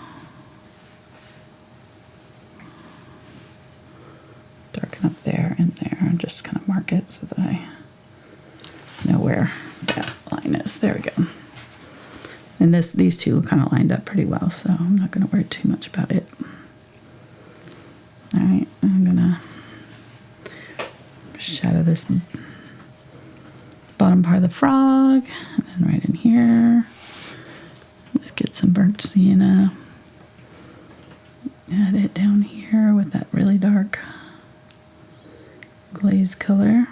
darken up there and there and just kind of mark it so that I know where that line is. There we go. And these two kind of lined up pretty well, so I'm not going to worry too much about it. All right, I'm going to shadow this bottom part of the frog, and then right in here, let's get some burnt sienna. Add it down here with that really dark glaze color.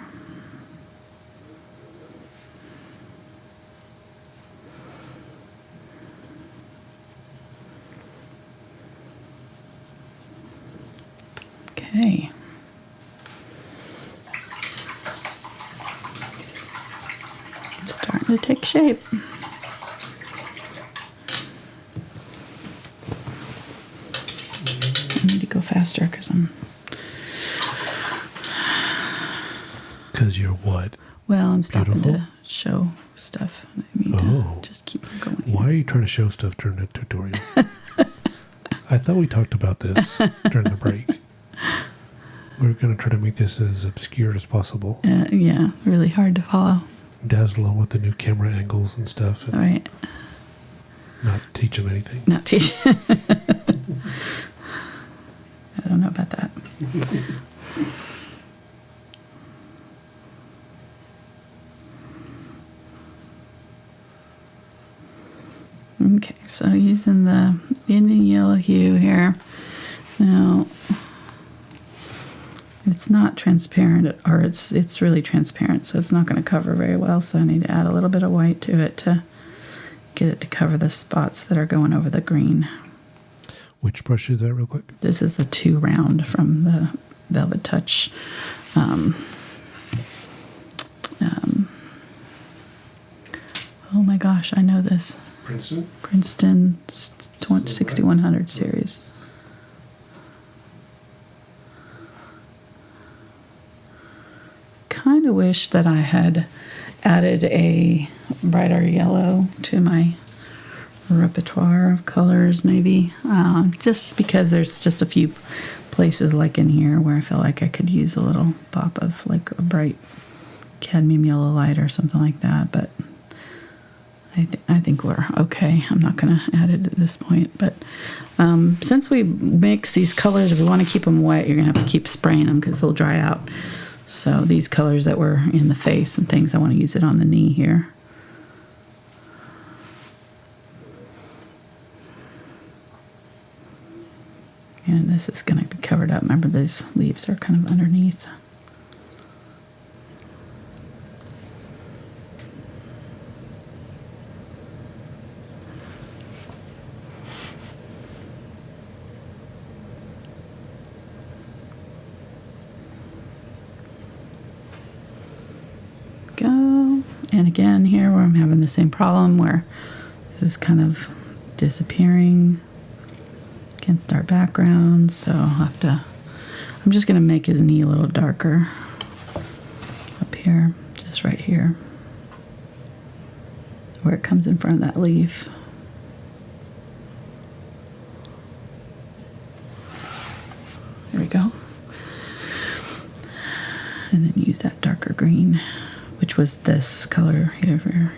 Okay. It's starting to take shape. I need to go faster because I'm...
Because you're what?
Well, I'm stopping
Beautiful?
to show stuff. I need to just keep going here.
Why are you trying to show stuff during the tutorial? I thought we talked about this during the break. We're going to try to make this as obscure as possible.
Yeah, really hard to follow.
Dazzle them with the new camera angles and stuff. And
all right.
Not teach them anything.
Not teach. I don't know about that. Okay, so using the Indian Yellow Hue here. Now, it's not transparent, or it's really transparent, so it's not going to cover very well, so I need to add a little bit of white to it to get it to cover the spots that are going over the green.
Which brush is that real quick?
This is the 2 round from the VelvetTouch. Oh my gosh, I know this. Princeton 6100 series. Kind of wish that I had added a brighter yellow to my repertoire of colors, maybe. Just because there's just a few places like in here where I feel like I could use a little pop of like a bright cadmium yellow light or something like that, but I think we're okay. I'm not going to add it at this point, but since we mix these colors, if we want to keep them wet, you're going to have to keep spraying them because they'll dry out. So these colors that were in the face and things, I want to use it on the knee here. And this is going to be covered up. Remember, these leaves are kind of underneath. Go. And again, here where I'm having the same problem where this is kind of disappearing against our background, so I'll have to, I'm just going to make his knee a little darker up here, just right here, where it comes in front of that leaf. There we go. And then use that darker green which was this color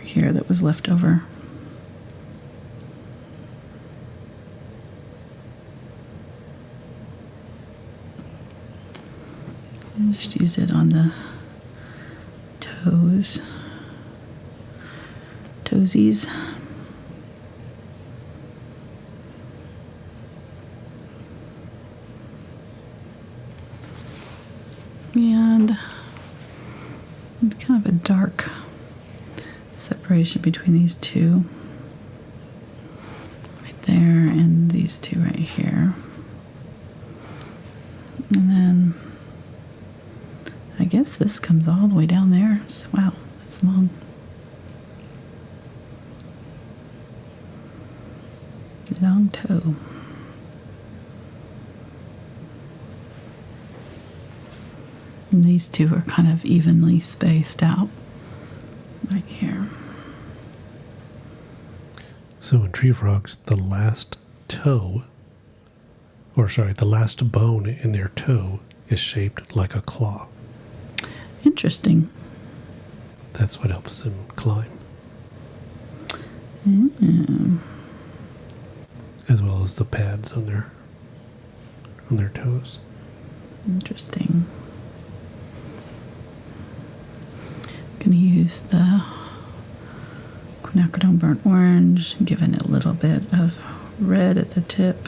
here that was left over. And just use it on the toesies. And it's kind of a dark separation between these two right there and these two right here. And then I guess this comes all the way down there. Wow, that's long. Long toe. And these two are kind of evenly spaced out right here.
So in tree frogs, the last toe, or sorry, the last bone in their toe is shaped like a claw.
Interesting.
That's what helps them climb. As well as the pads on their toes.
Interesting. Going to use the Quinacridone burnt orange, giving it a little bit of red at the tip.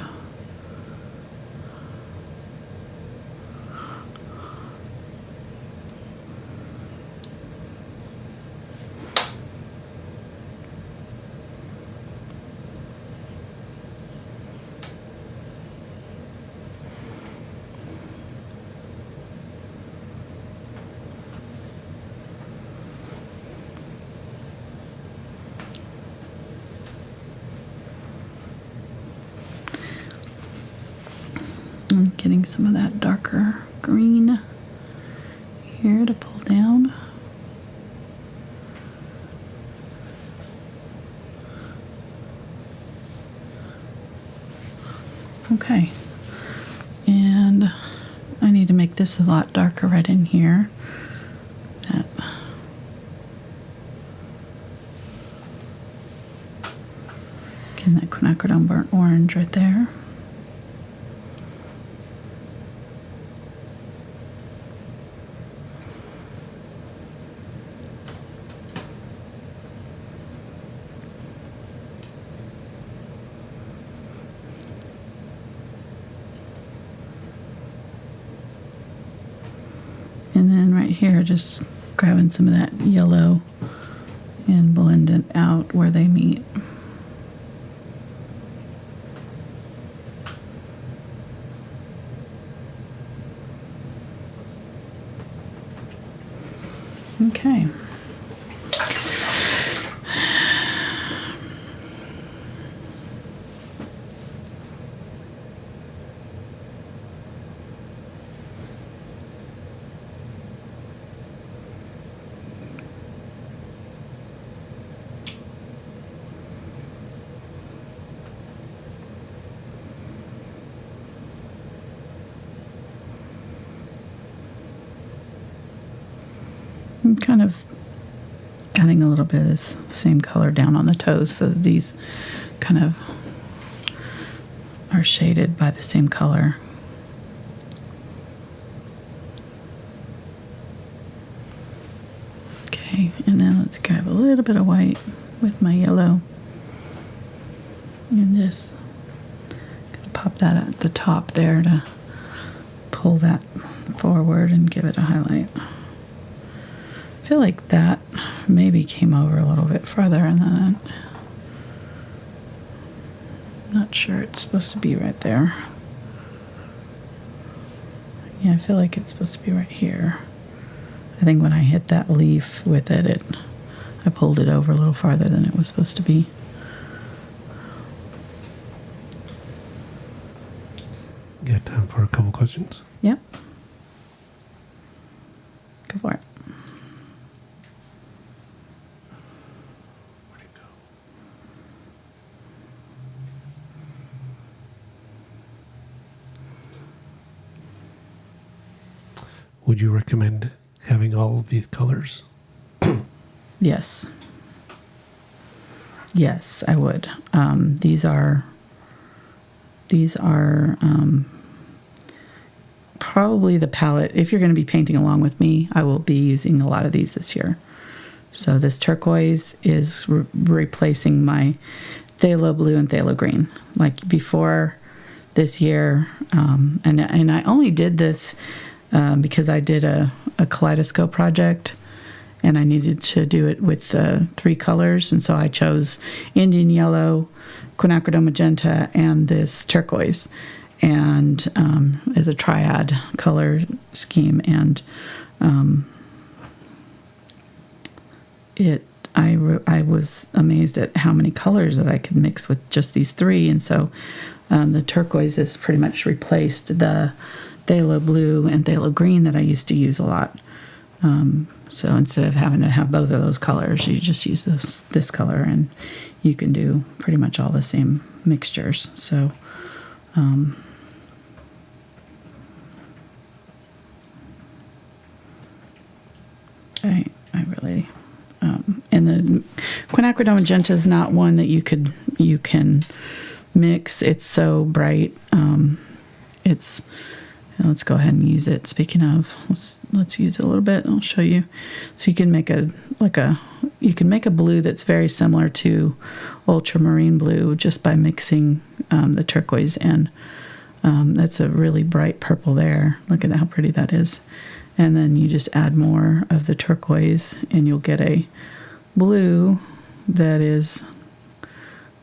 And getting some of that darker green here to pull down. Okay, and I need to make this a lot darker right in here. Again, that Quinacridone burnt orange right there. And then right here, just grabbing some of that yellow and blend it out where they meet. Okay. I'm kind of adding a little bit of this same color down on the toes so that these kind of are shaded by the same color. Okay, and then let's grab a little bit of white with my yellow and just pop that at the top there to pull that forward and give it a highlight. I feel like that maybe came over a little bit farther, and then I'm not sure it's supposed to be right there. Yeah, I feel like it's supposed to be right here. I think when I hit that leaf with it, I pulled it over a little farther than it was supposed to be.
Got time for a couple questions?
Yep. Go for it.
Where'd it go? Would you recommend having all of these colors
Yes. Yes, I would. These are probably the palette. If you're going to be painting along with me, I will be using a lot of these this year. So this turquoise is replacing my phthalo blue and phthalo green. Like before this year, and I only did this because I did a kaleidoscope project, and I needed to do it with 3 colors, and so I chose Indian yellow, Quinacridone Magenta, and this turquoise, and as a triad color scheme, and I was amazed at how many colors that I could mix with just these 3, and so the turquoise has pretty much replaced the phthalo blue and phthalo green that I used to use a lot. So instead of having to have both of those colors, you just use this color, and you can do pretty much all the same mixtures. So I really and the Quinacridone Magenta is not one that you can mix. It's so bright. Let's go ahead and use it. Speaking of, let's use it a little bit. I'll show you. So you can make a blue that's very similar to Ultramarine Blue just by mixing the turquoise, and that's a really bright purple there. Look at how pretty that is. And then you just add more of the turquoise, and you'll get a blue that is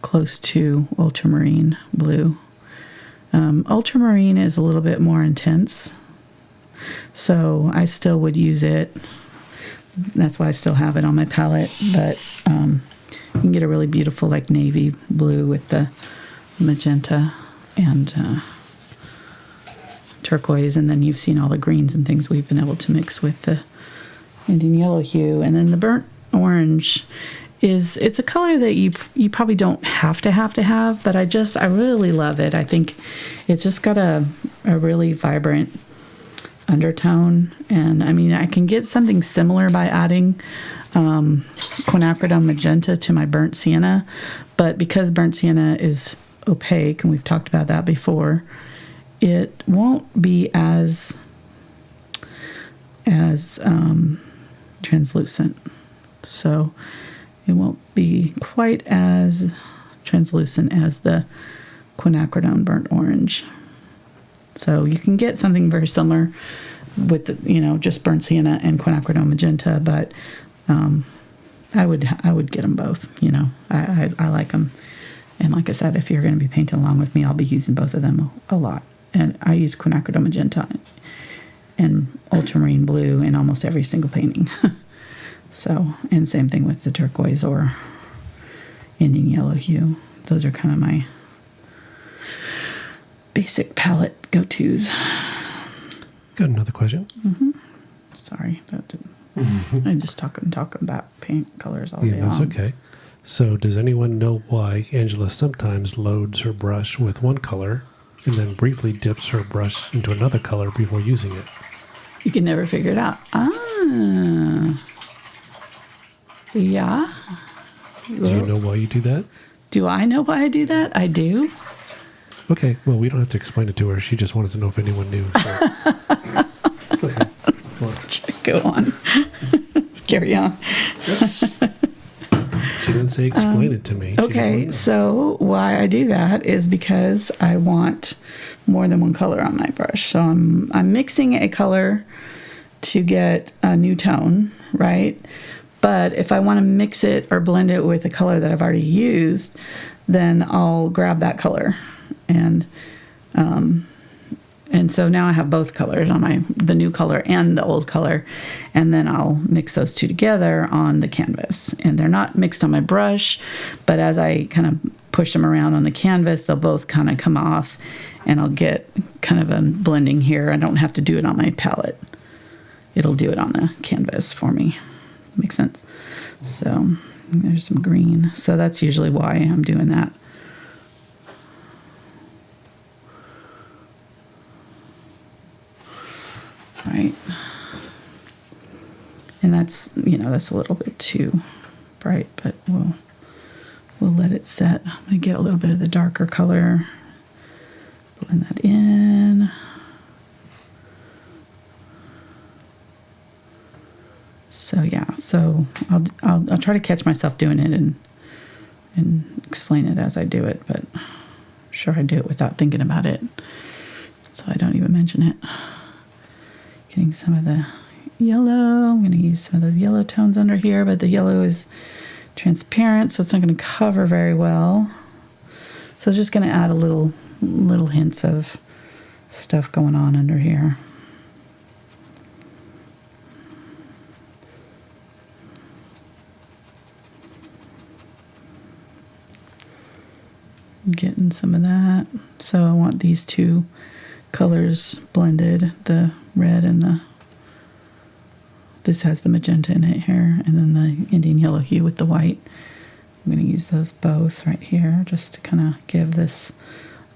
close to Ultramarine Blue. Ultramarine is a little bit more intense, so I still would use it. That's why I still have it on my palette, but you can get a really beautiful like navy blue with the magenta and turquoise, and then you've seen all the greens and things we've been able to mix with the Indian Yellow Hue. And then the burnt orange it's a color that you probably don't have to have, but I really love it. I think it's just got a really vibrant undertone, and I mean I can get something similar by adding Quinacridone Magenta to my burnt sienna, but because burnt sienna is opaque, and we've talked about that before, it won't be as translucent. So it won't be quite as translucent as the Quinacridone Burnt Orange. So you can get something very similar with the, just burnt sienna and Quinacridone Magenta, but I would get them both. I like them, and like I said, if you're going to be painting along with me, I'll be using both of them a lot. And I use Quinacridone Magenta and Ultramarine Blue in almost every single painting. So, and same thing with the turquoise or Indian Yellow Hue. Those are kind of my basic palette go-tos.
Got another question?
Mm-hmm. Sorry, that didn't. I just talk about paint colors all day long.
That's okay. So, does anyone know why Angela sometimes loads her brush with one color and then briefly dips her brush into another color before using it?
You can never figure it out. Yeah.
Do you know why you do that?
Do I know why I do that? I do.
Okay, well, we don't have to explain it to her. She just wanted to know if anyone knew. So. Okay,
go on. Carry on.
She didn't say explain it to me.
Okay, so why I do that is because I want more than one color on my brush. So I'm mixing a color to get a new tone, right? But if I want to mix it or blend it with a color that I've already used, then I'll grab that color. And so now I have both colors on the new color and the old color, and then I'll mix those two together on the canvas. And they're not mixed on my brush, but as I kind of push them around on the canvas, they'll both kind of come off, and I'll get kind of a blending here. I don't have to do it on my palette. It'll do it on the canvas for me. Makes sense. So there's some green. So that's usually why I'm doing that. Right. And that's, that's a little bit too bright, but we'll let it set. I'm going to get a little bit of the darker color, blend that in. So yeah, so I'll try to catch myself doing it and explain it as I do it, but I'm sure I do it without thinking about it, so I don't even mention it. Getting some of the yellow. I'm going to use some of those yellow tones under here, but the yellow is transparent, so it's not going to cover very well. So it's just going to add a little hints of stuff going on under here. Getting some of that. So I want these two colors blended, the red and this has the magenta in it here, and then the Indian yellow hue with the white. I'm going to use those both right here just to kind of give this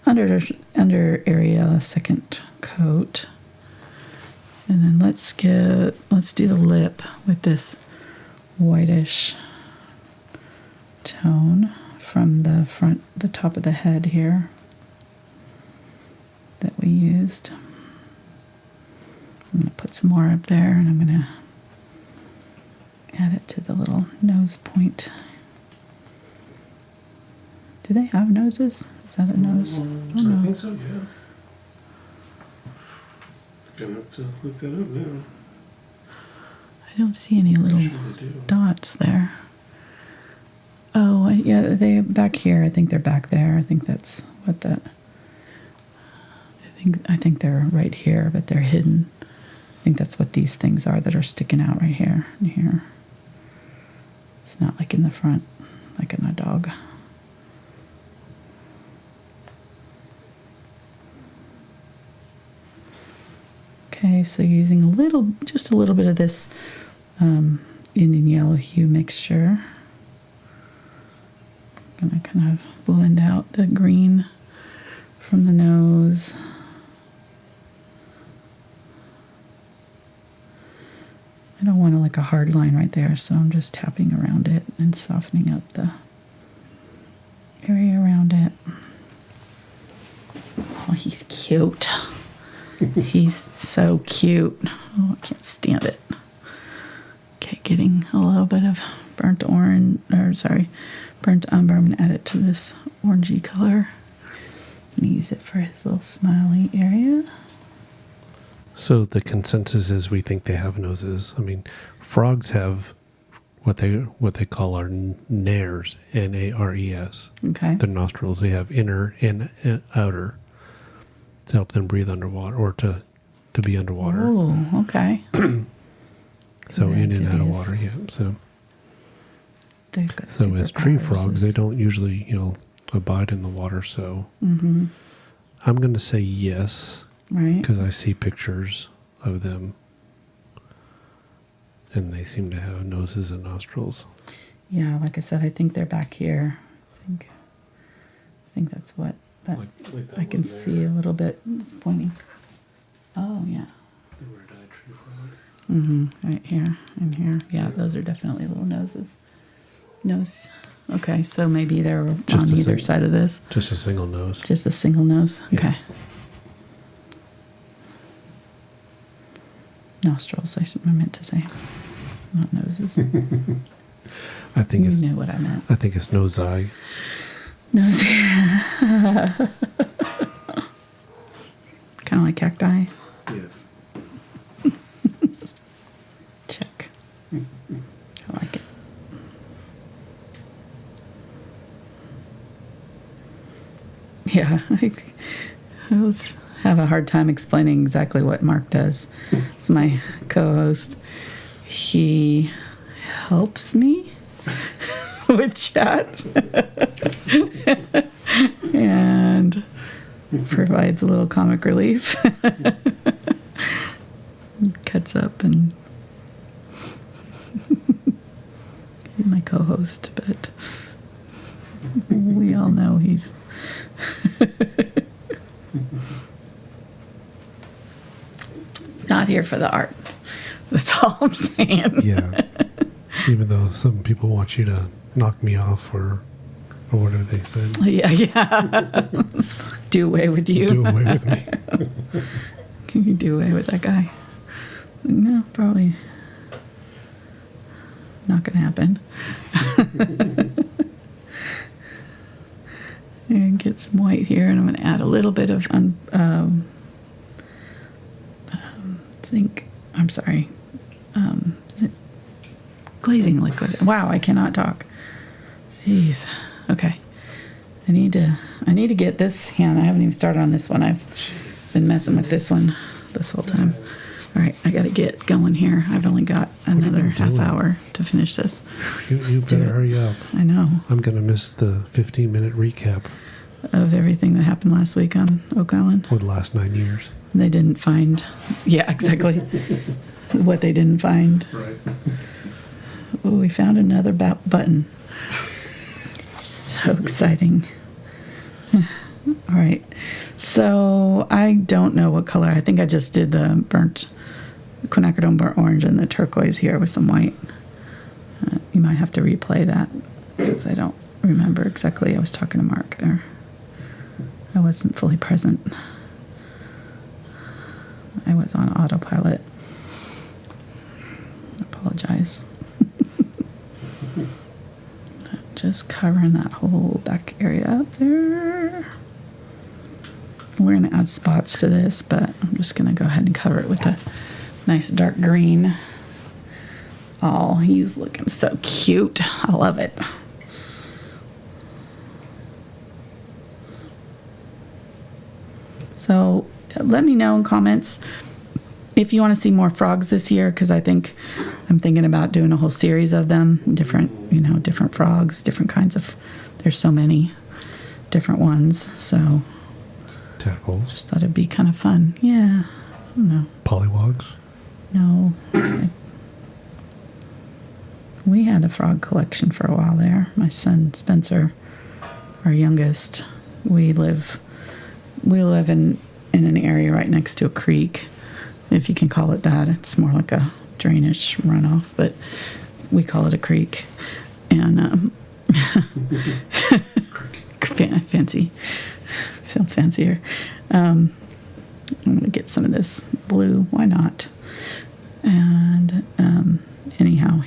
under area a second coat. And then let's do the lip with this whitish tone from the top of the head here that we used. I'm going to put some more up there, and I'm going to add it to the little nose point. Do they have noses? Is that a nose?
I think so, yeah. Gonna have to look that up now.
I don't see any little dots there. Oh, yeah, they back here. I think they're back there. I think that's what that. I think they're right here, but they're hidden. I think that's what these things are that are sticking out right here and here. It's not like in the front, like in a dog. Okay, so using just a little bit of this Indian yellow hue mixture. I'm gonna kind of blend out the green from the nose. I don't want like a hard line right there, so I'm just tapping around it and softening up the area around it. Oh, he's cute. He's so cute. Oh, I can't stand it. Okay, getting a little bit of burnt umber. I'm going to add it to this orangey color. I'm going to use it for his little smiley area.
So the consensus is we think they have noses. I mean, frogs have what they call our nares, N-A-R-E-S.
Okay.
Their nostrils. They have inner and outer to help them breathe underwater or to be underwater.
Oh, okay.
So in and out of water, yeah. So as tree frogs, they don't usually, abide in the water. So I'm going to say yes.
Right.
Because I see pictures of them, and they seem to have noses and nostrils.
Yeah, like I said, I think they're back here. I think that's what. But like I can see a little bit pointing. Oh yeah.
The red-eyed tree frog.
Right here and here. Yeah, those are definitely little noses. Nose. Okay, so maybe they're on either side of this.
Just a single nose.
Just a single nose. Okay.
Yeah.
Nostrils, I meant to say, not noses.
I think
you knew what I meant.
I think it's nose eye.
Nose. Kind of like cacti.
Yes.
Check. I like it. Yeah, I have a hard time explaining exactly what Mark does. It's my co-host. He helps me with chat and provides a little comic relief. Cuts up and he's my co-host, but we all know he's not here for the art. That's all I'm saying.
Yeah. Even though some people want you to knock me off or whatever they said.
Yeah. Do away with you.
Do away with me.
Can you do away with that guy? No, probably not going to happen. And get some white here, and I'm going to add a little bit of zinc. I'm sorry, glazing liquid. Wow, I cannot talk. Jeez. Okay, I need to get this hand. I haven't even started on this one. I've been messing with this one this whole time. All right, I got to get going here. I've only got another half hour to finish this.
You better hurry up.
I know.
I'm going to miss the 15-minute recap
of everything that happened last week on Oak Island.
Or the last 9 years.
They didn't find. Yeah, exactly. What they didn't find.
Right.
Oh, we found another button. So exciting. All right. So I don't know what color. I think I just did the quinacridone burnt orange and the turquoise here with some white. You might have to replay that because I don't remember exactly. I was talking to Mark there. I wasn't fully present. I was on autopilot. I apologize. Just covering that whole back area up there. We're going to add spots to this, but I'm just going to go ahead and cover it with a nice dark green. Oh, he's looking so cute. I love it. So let me know in comments if you want to see more frogs this year, because I'm thinking about doing a whole series of them, different frogs, different kinds of, there's so many different ones. So
tadpoles.
Just thought it'd be kind of fun. Yeah. I don't know.
Pollywogs?
No. We had a frog collection for a while there. My son Spencer, our youngest, we live in an area right next to a creek, if you can call it that. It's more like a drainage runoff, but we call it a creek. And fancy. Sounds fancier. I'm going to get some of this blue. Why not? And anyhow,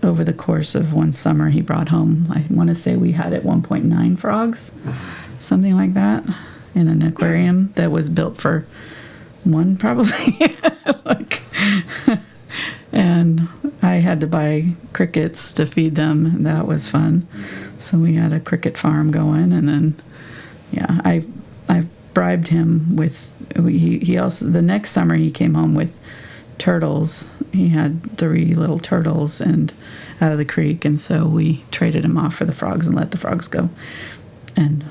over the course of one summer, he brought home, I want to say we had at 1.9 frogs, something like that, in an aquarium that was built for one, probably. And I had to buy crickets to feed them, and that was fun. So we had a cricket farm going, and then, yeah, I bribed him with, he also, the next summer he came home with turtles. He had 3 little turtles and out of the creek, and so we traded him off for the frogs and let the frogs go. And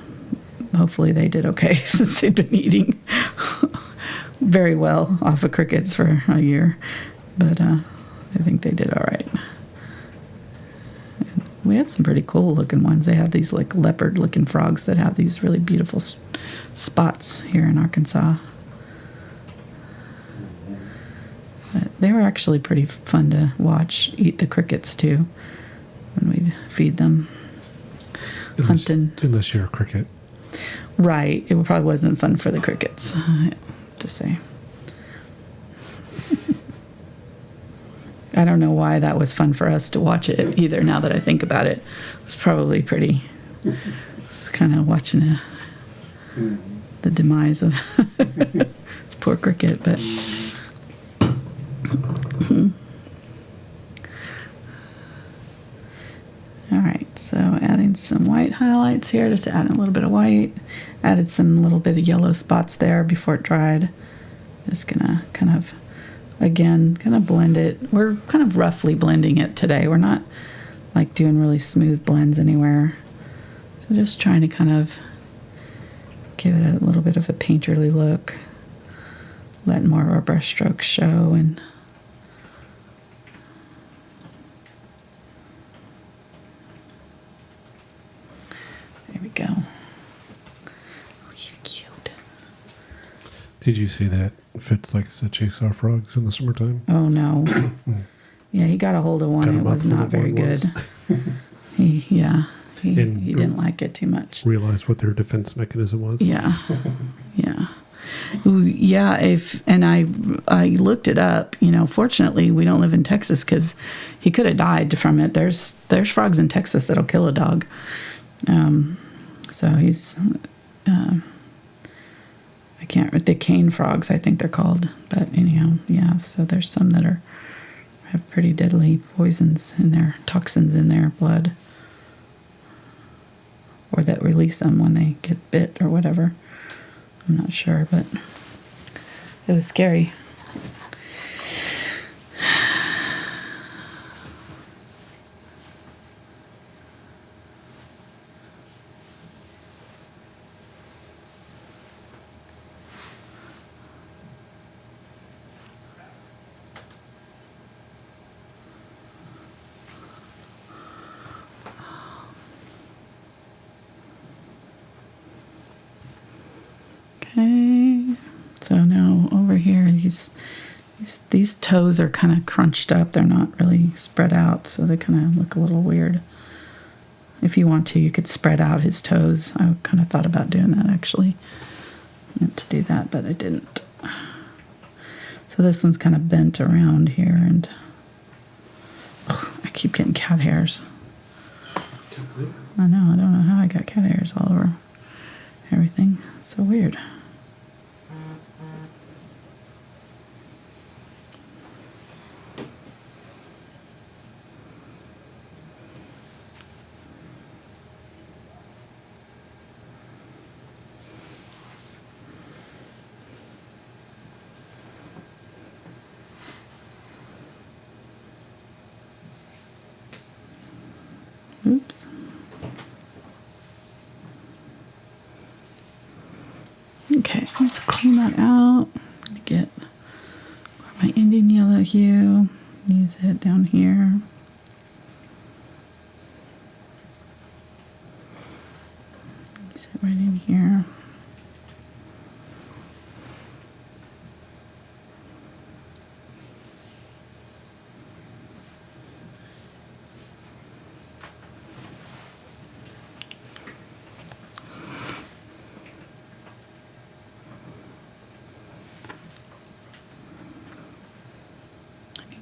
hopefully they did okay, since they've been eating very well off of crickets for a year. But I think they did all right. And we had some pretty cool looking ones. They have these like leopard looking frogs that have these really beautiful spots here in Arkansas. But they were actually pretty fun to watch eat the crickets too when we'd feed them.
Unless you're a cricket.
Right. It probably wasn't fun for the crickets, to say. I don't know why that was fun for us to watch it either, now that I think about it. It was probably pretty kind of watching the demise of poor cricket, but all right, so adding some white highlights here, just adding a little bit of white. Added some little bit of yellow spots there before it dried. Just gonna kind of blend it. We're kind of roughly blending it today. We're not like doing really smooth blends anywhere. So just trying to kind of give it a little bit of a painterly look. Let more of our brush strokes show, and there we go. Oh, he's cute.
Did you say that Fits like the chase our frogs in the summertime.
Oh no. Yeah, he got a hold of one. It was not very good. He didn't like it too much.
Realized what their defense mechanism was.
Yeah. Yeah. Ooh, yeah, I looked it up. Fortunately, we don't live in Texas because he could have died from it. There's frogs in Texas that'll kill a dog. So he's I can't. The cane frogs, I think they're called. But anyhow, yeah. So there's some that have pretty deadly poisons in their toxins in their blood, or that release them when they get bit or whatever. I'm not sure, but it was scary. Okay, so now over here, these toes are kind of crunched up. They're not really spread out, so they kind of look a little weird. If you want to, you could spread out his toes. I kind of thought about doing that, actually. I meant to do that, but I didn't. So this one's kind of bent around here, and I keep getting cat hairs. I know, I don't know how I got cat hairs all over everything. It's so weird. Oops. Okay, let's clean that out. I'm gonna get my Indian Yellow Hue, use it down here. Use it right in here.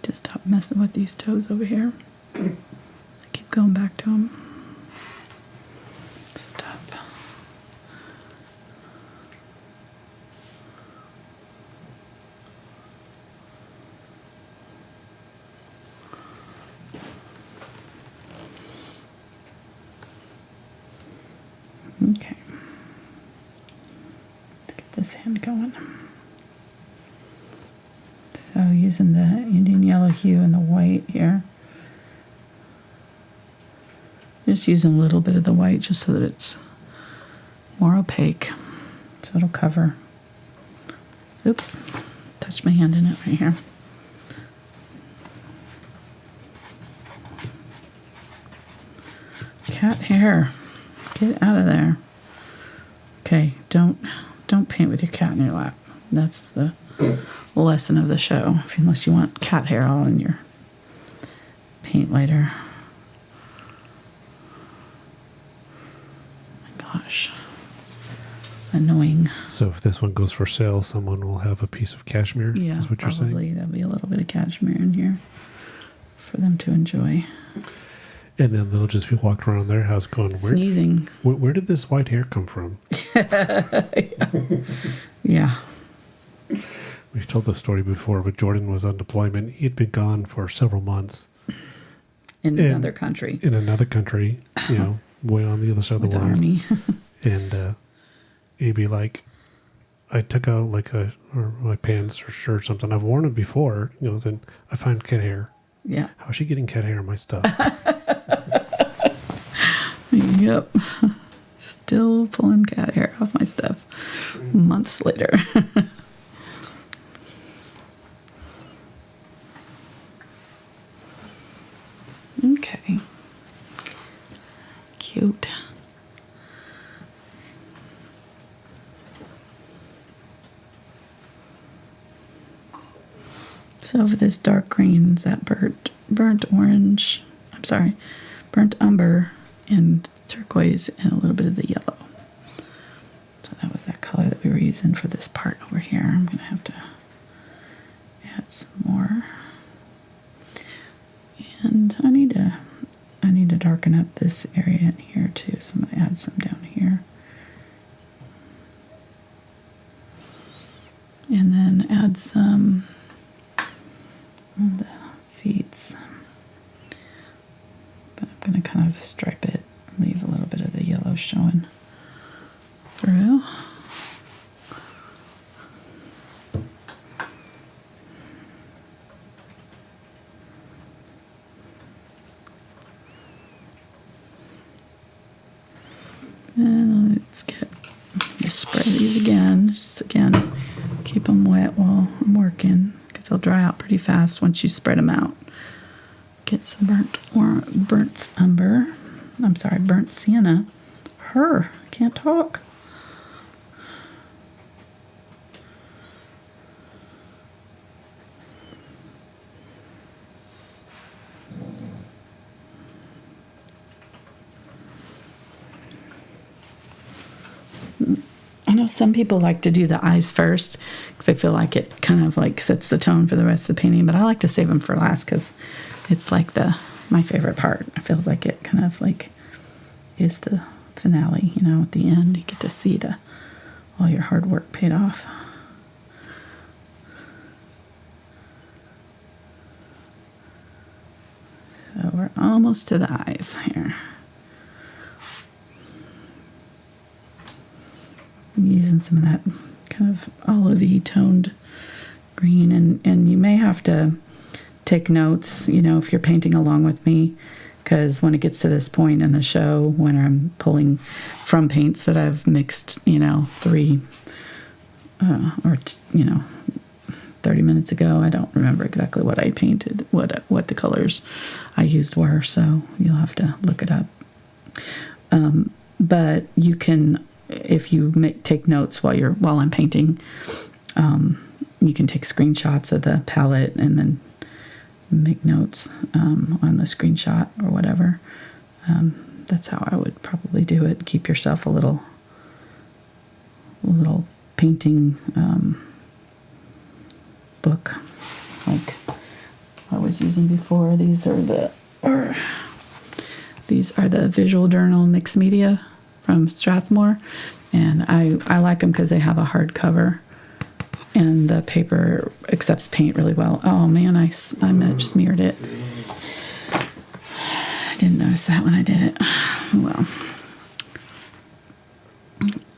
To stop messing with these toes over here. I keep going back to them. Stop. Okay. Let's get this hand going. So using the Indian Yellow Hue and the white here. Just using a little bit of the white just so that it's more opaque. So it'll cover. Oops. Touch my hand in it right here. Cat hair. Get out of there. Okay, don't paint with your cat in your lap. That's the lesson of the show, unless you want cat hair all in your paint later. Oh my gosh. Annoying.
So if this one goes for sale, someone will have a piece of cashmere?
Yeah,
is what you're saying?
Probably. There'll be a little bit of cashmere in here for them to enjoy.
And then they'll just be walking around their house going,
sneezing.
Where did this white hair come from?
Yeah.
We've told the story before, but Jordan was on deployment. He'd been gone for several months.
In another country.
In another country, way on the other side of the world.
Army.
And he'd be like, I took out or my pants or shirt or something. I've worn it before, then I find cat hair.
Yeah.
How's she getting cat hair on my stuff?
Yep. Still pulling cat hair off my stuff months later. Okay. Cute. So for this dark green, is that burnt orange, I'm sorry, burnt umber and turquoise and a little bit of the yellow. So that was that color that we were using for this part over here. I'm going to have to add some more. And I need to darken up this area in here too, so I'm going to add some down here. And then add some on the feet. But I'm going to kind of stripe it, leave a little bit of the yellow showing through. And let's just spray these again. Just again, keep them wet while I'm working because they'll dry out pretty fast once you spread them out. Get some burnt umber. I'm sorry, burnt sienna. I can't talk. I know some people like to do the eyes first because I feel like it kind of like sets the tone for the rest of the painting, but I like to save them for last because it's like my favorite part. It feels like it kind of like is the finale, you know, at the end you get to see all your hard work paid off. So we're almost to the eyes here. I'm using some of that kind of olivey toned green, and you may have to take notes, you know, if you're painting along with me, because when it gets to this point in the show, when I'm pulling from paints that I've mixed, you know, 30 minutes ago, I don't remember exactly what I painted, what the colors I used were, so you'll have to look it up. But you can, if you take notes while I'm painting, you can take screenshots of the palette and then make notes on the screenshot or whatever. That's how I would probably do it. Keep yourself a little painting book like I was using before. These are the Visual Journal Mixed Media from Strathmore, and I like them because they have a hard cover and the paper accepts paint really well. Oh man, I smeared it. I didn't notice that when I did it. Well,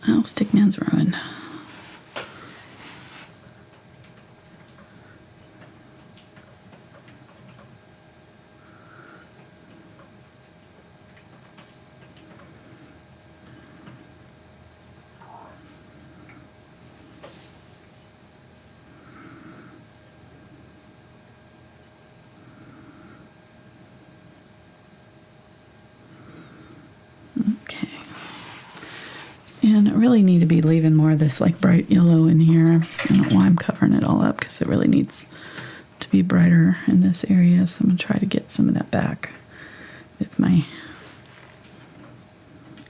oh, Stickman's ruined. And I really need to be leaving more of this like bright yellow in here. I don't know why I'm covering it all up because it really needs to be brighter in this area. So I'm going to try to get some of that back with my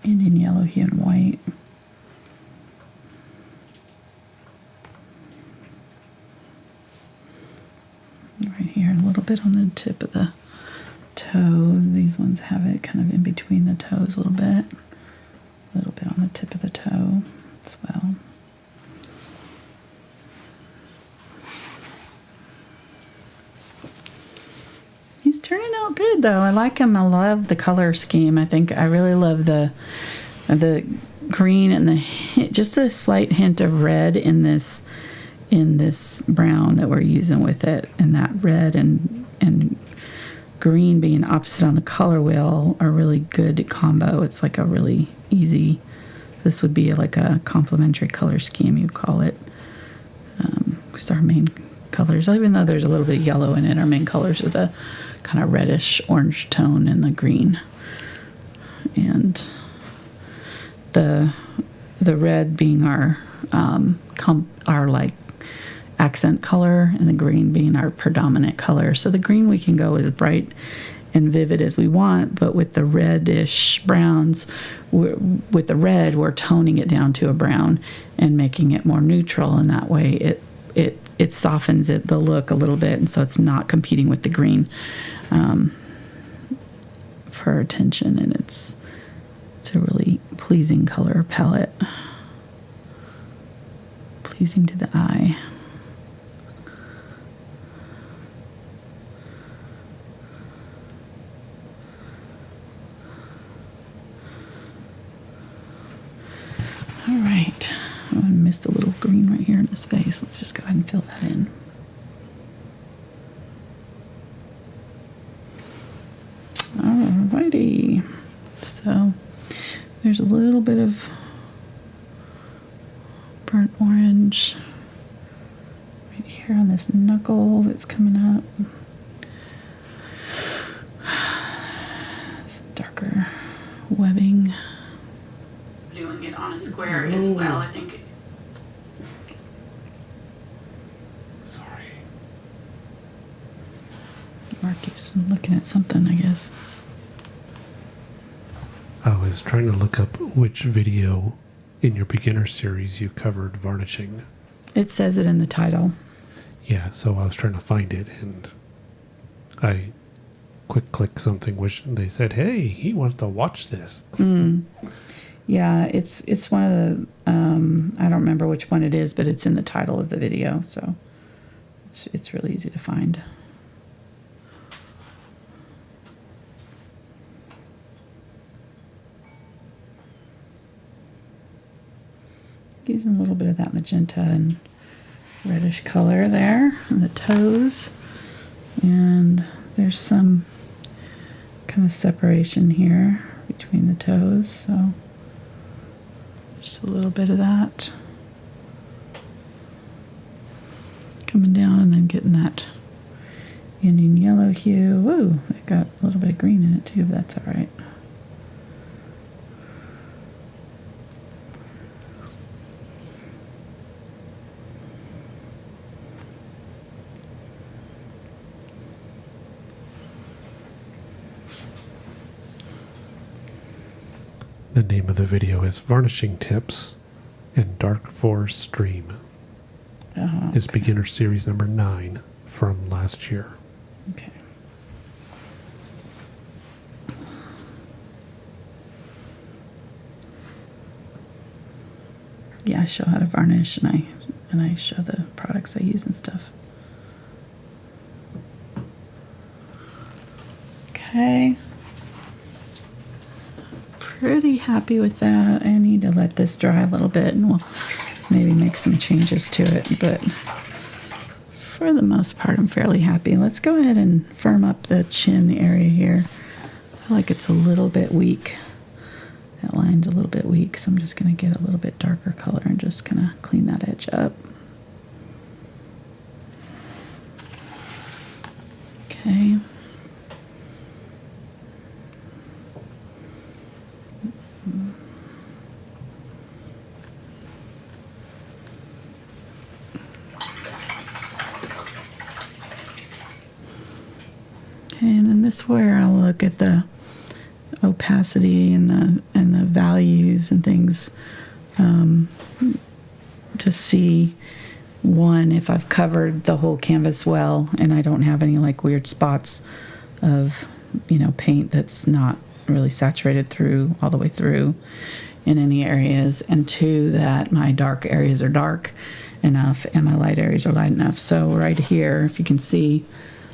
Indian Yellow Hue and white. Right here, a little bit on the tip of the toe. These ones have it kind of in between the toes a little bit. A little bit on the tip of the toe as well. He's turning out good though. I like him. I love the color scheme. I think I really love the green and just a slight hint of red in this brown that we're using with it, and that red and green being opposite on the color wheel are really good combo. It's like a really easy, this would be like a complementary color scheme, you'd call it. Because our main colors, even though there's a little bit of yellow in it, our main colors are the kind of reddish orange tone and the green. And the red being our like accent color, and the green being our predominant color. So the green we can go as bright and vivid as we want, but with the reddish browns, with the red, we're toning it down to a brown and making it more neutral, and that way it softens the look a little bit, and so it's not competing with the green for attention, and it's a really pleasing color palette, pleasing to the eye. All right, I missed a little green right here in his face. Let's just go ahead and fill that in. Alrighty, so there's a little bit of burnt orange right here on this knuckle that's coming up. Some darker webbing. Doing it on a square as well, I think.
Sorry.
Marky's looking at something, I guess.
I was trying to look up which video in your beginner series you covered varnishing.
It says it in the title.
Yeah, so I was trying to find it, and I quick click something which they said, hey, he wants to watch this.
Yeah, it's one of the I don't remember which one it is, but it's in the title of the video, so it's really easy to find. Using a little bit of that magenta and reddish color there on the toes, and there's some kind of separation here between the toes, so just a little bit of that coming down, and then getting that Indian yellow hue. Woo, it got a little bit of green in it too, but that's all right.
The name of the video is Varnishing Tips and Dark Forest Stream.
Okay.
It's beginner series number 9 from last year.
Okay. Yeah, I show how to varnish, and I show the products I use and stuff. Okay. Pretty happy with that. I need to let this dry a little bit, and we'll maybe make some changes to it, but for the most part I'm fairly happy. Let's go ahead and firm up the chin area here. I feel like it's a little bit weak. That line's a little bit weak, so I'm just going to get a little bit darker color and just kind of clean that edge up. Okay. And then this is where I'll look at the opacity and the values and things to see, one, if I've covered the whole canvas well and I don't have any like weird spots of paint that's not really saturated through all the way through in any areas, and two, that my dark areas are dark enough and my light areas are light enough. So right here, if you can see,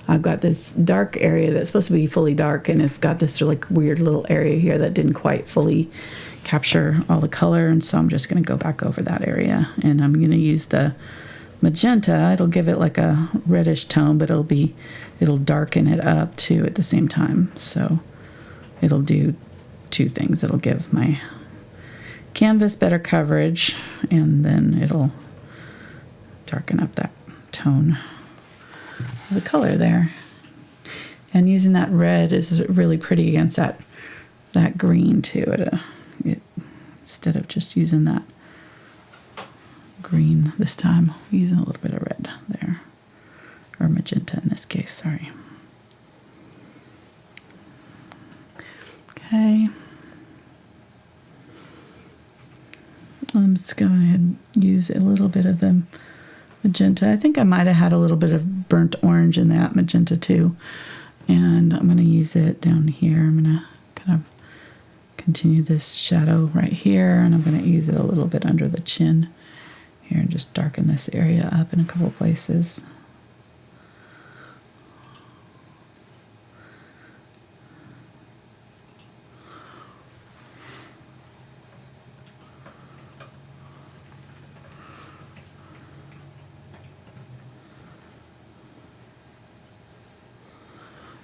I've got this dark area that's supposed to be fully dark, and it's got this like weird little area here that didn't quite fully capture all the color, and so I'm just going to go back over that area, and I'm going to use the magenta. It'll give it like a reddish tone, but it'll darken it up too at the same time. So it'll do two things. It'll give my canvas better coverage, and then it'll darken up that tone, the color there. And using that red is really pretty against that green too. Instead of just using that green this time, I'm using a little bit of red. Okay, sorry. Okay. I'm just going ahead and use a little bit of the magenta. I think I might have had a little bit of burnt orange in that magenta too. And I'm going to use it down here. I'm going to kind of continue this shadow right here, and I'm going to use it a little bit under the chin here and just darken this area up in a couple places.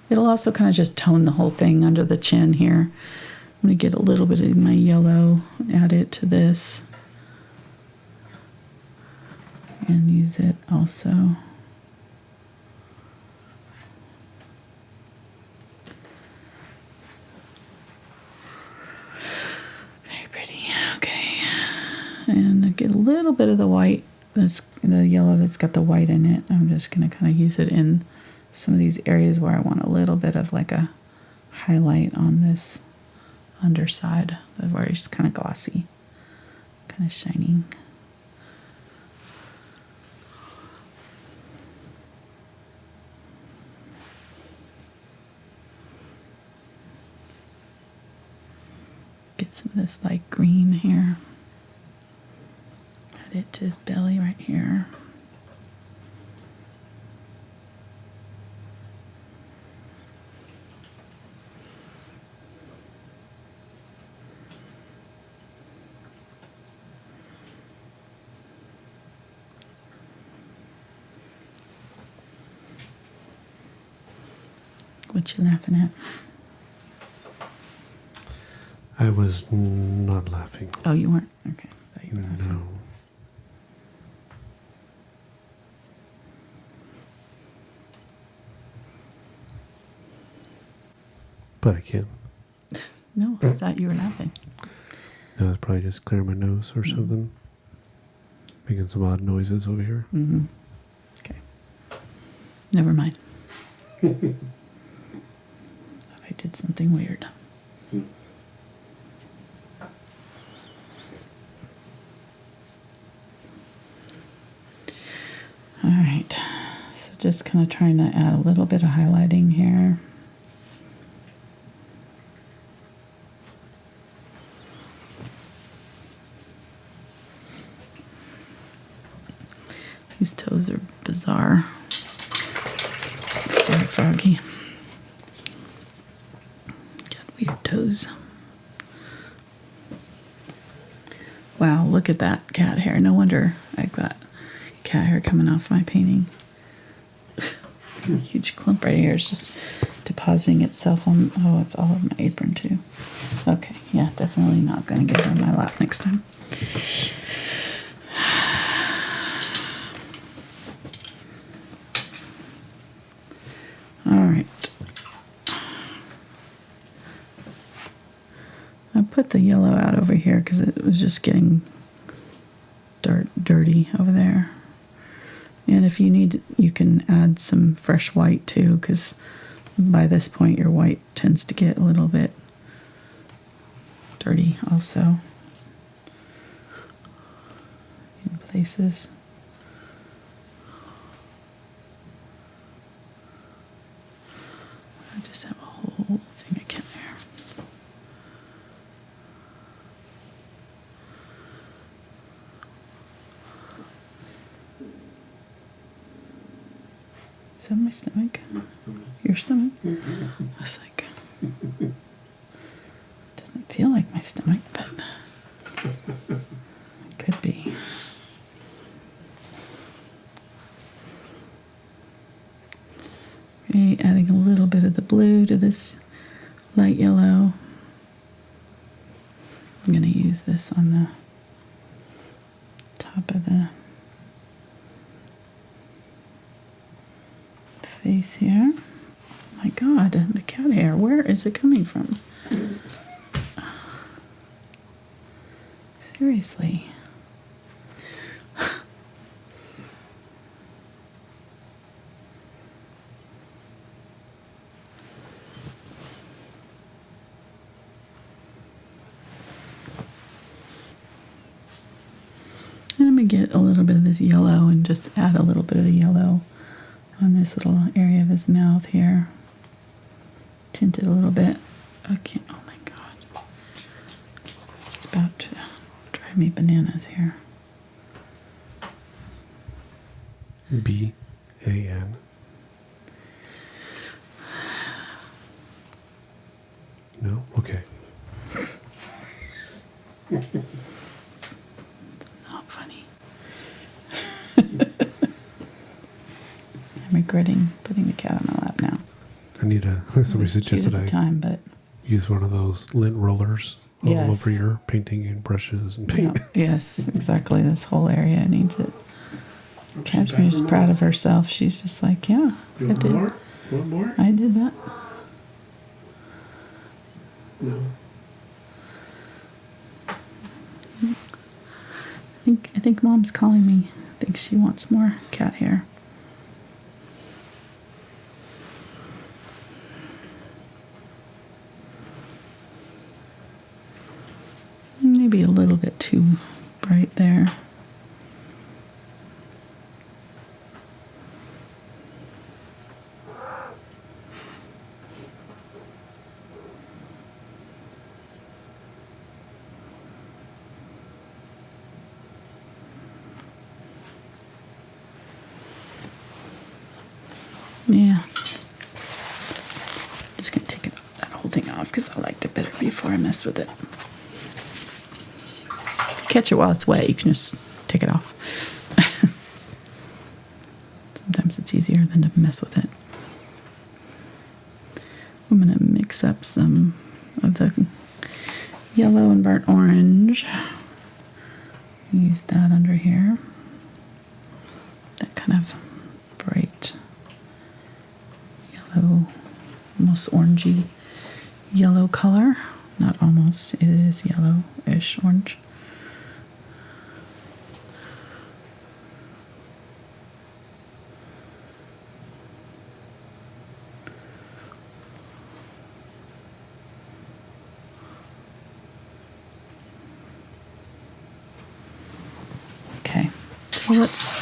It'll also kind of just tone the whole thing under the chin here. I'm going to get a little bit of my yellow, add it to this, and use it also. Very pretty. Okay. And I get a little bit of the white, that's the yellow that's got the white in it. I'm just going to kind of use it in some of these areas where I want a little bit of like a highlight on this underside, where it's kind of glossy, kind of shining. Get some of this light green here. Add it to his belly right here. What you laughing at?
I was not laughing.
Oh, you weren't? Okay. Thought you were laughing.
No. But I can.
No, I thought you were laughing.
No, it's probably just clearing my nose or something. Making some odd noises over here.
Mm-hmm. Okay. Never mind. I did something weird. All right. So just kind of trying to add a little bit of highlighting here. These toes are bizarre. Sorry, Froggy. Got weird toes. Wow, look at that cat hair. No wonder I've got cat hair coming off my painting. A huge clump right here. It's just depositing itself on... Oh, it's all over my apron too. Okay, yeah, definitely not going to get it on my lap next time. All right. I put the yellow out over here because it was just getting dirty over there. And if you need, you can add some fresh white too, because by this point your white tends to get a little bit dirty also in places. I just have a whole thing of cat hair. Is that my stomach?
My stomach.
Your stomach?
Mm-hmm.
I was like, it doesn't feel like my stomach, but it could be. Okay, adding a little bit of the blue to this light yellow. I'm going to use this on the top of the face here. Oh my God, the cat hair, where is it coming from? Seriously. to get a little bit of this yellow and just add a little bit of the yellow on this little area of his mouth here. Tint it a little bit. Okay, oh my god. It's about to drive me bananas here.
B-A-N. No? Okay.
It's not funny. I'm regretting putting the cat on my lap now.
I need a... Somebody suggested I
but
use one of those lint rollers all
yes.
over your painting and brushes and paint.
Yeah. Yes, exactly. This whole area needs it. Cadmium's proud of herself. She's just like, yeah,
You
I
want
did.
more? Want more?
I did that.
No.
I think Mom's calling me. I think she wants more cat hair. Maybe a little bit too bright there. Yeah. Just gonna take that whole thing off because I liked it better before I messed with it. To catch it while it's wet, you can just take it off. Sometimes it's easier than to mess with it. I'm gonna mix up some of the yellow and burnt orange. Use that under here. That kind of bright yellow, almost orangey yellow color. Not almost, it is yellowish orange. Okay, so let's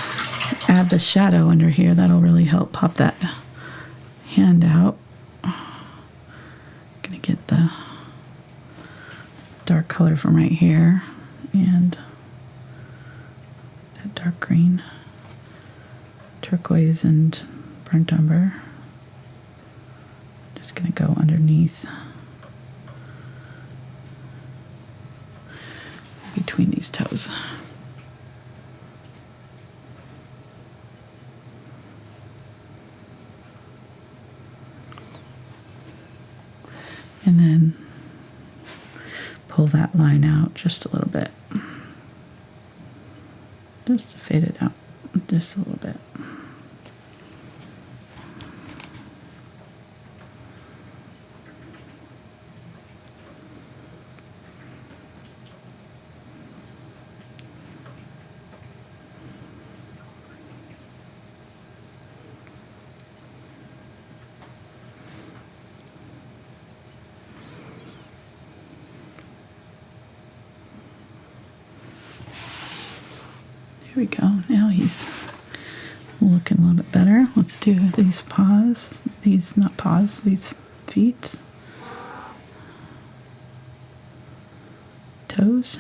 add the shadow under here. That'll really help pop that hand out. Gonna get the dark color from right here and that dark green, turquoise and burnt umber. Just gonna go underneath between these toes. And then pull that line out just a little bit. Just to fade it out just a little bit. There we go. Now he's looking a little bit better. Let's do these paws. These, not paws, these feet. Toes.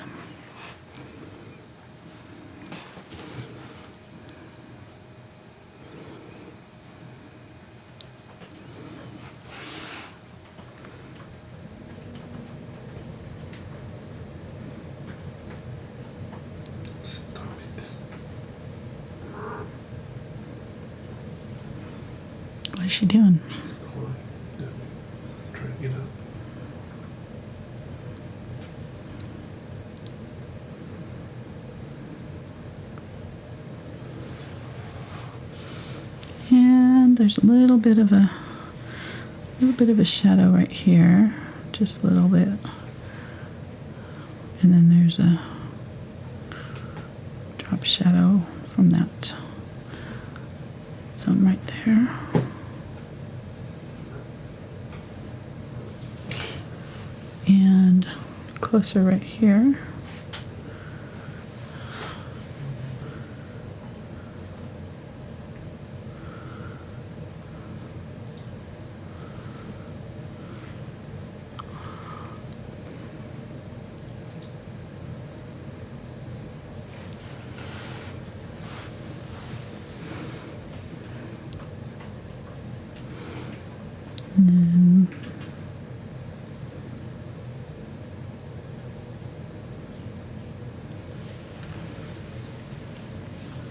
What is she doing?
Trying to get up.
And there's a little bit of a shadow right here, just a little bit. And then there's a drop shadow from that thumb right there. And closer right here.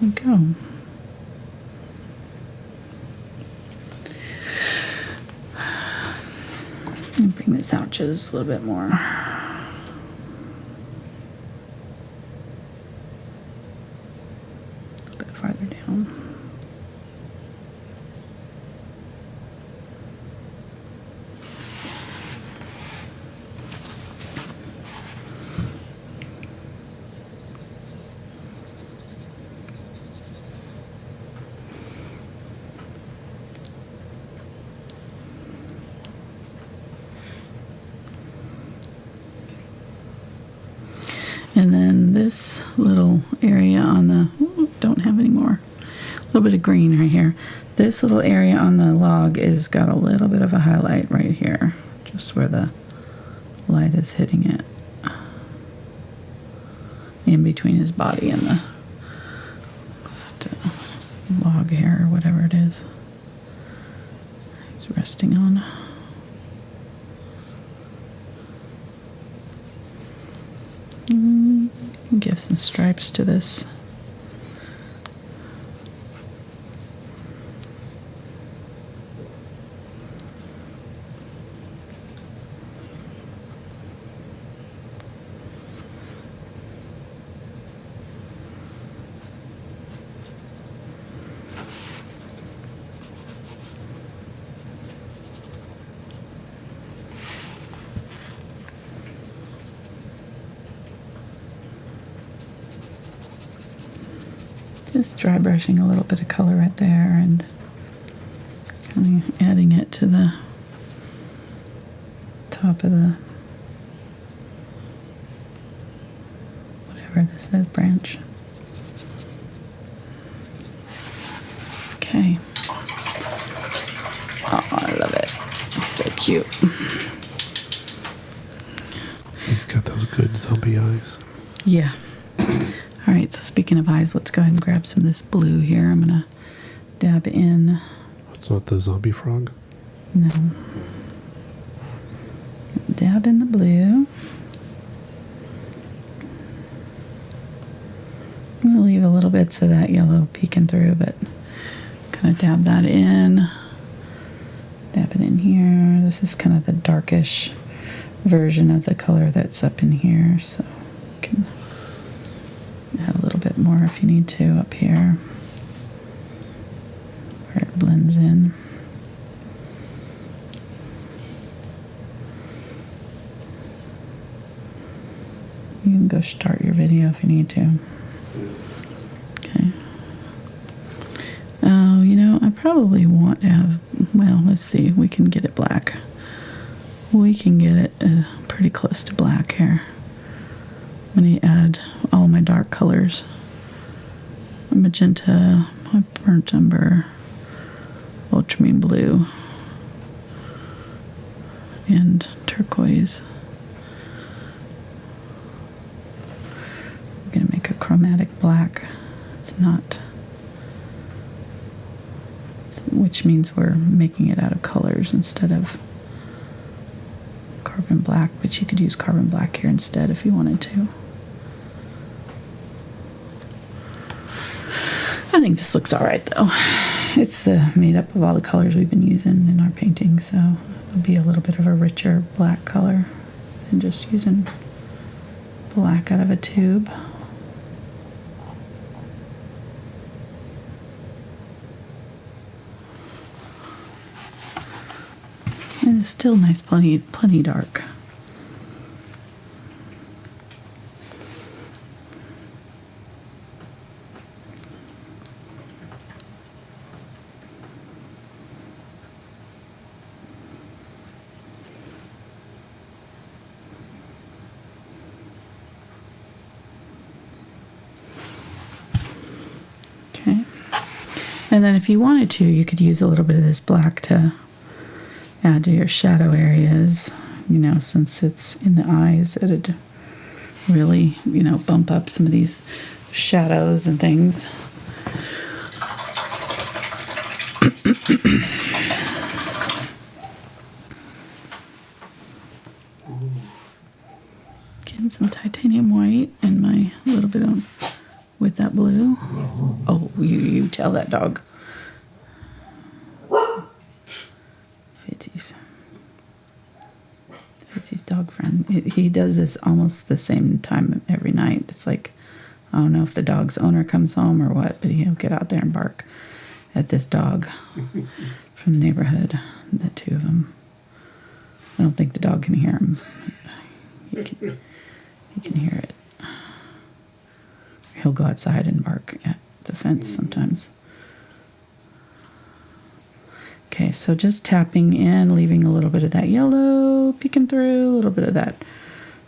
we go. Let me bring this out just a little bit more. A little bit farther down. And then this little area on the, don't have any more, a little bit of green right here. This little area on the log is got a little bit of a highlight right here, just where the light is hitting it. In between his body and the log hair or whatever it is he's resting on. Give some stripes to this. Just dry brushing a little bit of color right there and kind of adding it to the top of the, whatever this is, branch. Okay. Oh, I love it. It's so cute.
He's got those good zombie eyes.
Yeah. All right, so speaking of eyes, let's go ahead and grab some of this blue here. I'm going to dab in.
It's not the zombie frog?
No. Dab in the blue. I'm going to leave a little bits of that yellow peeking through, but kind of dab that in. Dab it in here. This is kind of the darkish version of the color that's up in here, so you can add a little bit more if you need to up here where it blends in. You can go start your video if you need to. Okay. Oh, you know, I probably want to have, well, let's see, we can get it black. We can get it pretty close to black here. I'm going to add all my dark colors. Magenta, my burnt umber, ultramarine blue, and turquoise. I'm going to make a chromatic black. It's not, which means we're making it out of colors instead of carbon black, but you could use carbon black here instead if you wanted to. I think this looks all right though. It's made up of all the colors we've been using in our painting, so it'll be a little bit of a richer black color than just using black out of a tube. And it's still nice, plenty dark. Okay. And then if you wanted to, you could use a little bit of this black to add to your shadow areas, you know, since it's in the eyes, it'd really, you know, bump up some of these shadows and things. Getting some titanium white and my little bit of with that blue. Oh, tell that dog. Fitzy's dog friend. He does this almost the same time every night. It's like, I don't know if the dog's owner comes home or what, but he'll get out there and bark at this dog from the neighborhood, the two of them. I don't think the dog can hear him. He can hear it. He'll go outside and bark at the fence sometimes. Okay, so just tapping in, leaving a little bit of that yellow peeking through, a little bit of that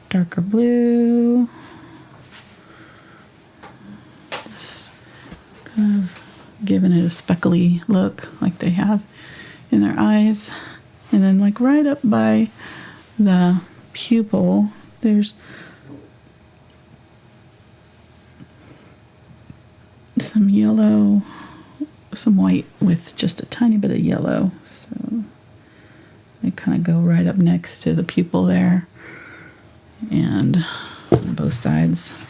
darker blue. Just kind of giving it a speckly look like they have in their eyes. And then like right up by the pupil, there's some yellow, some white with just a tiny bit of yellow. So they kind of go right up next to the pupil there and on both sides.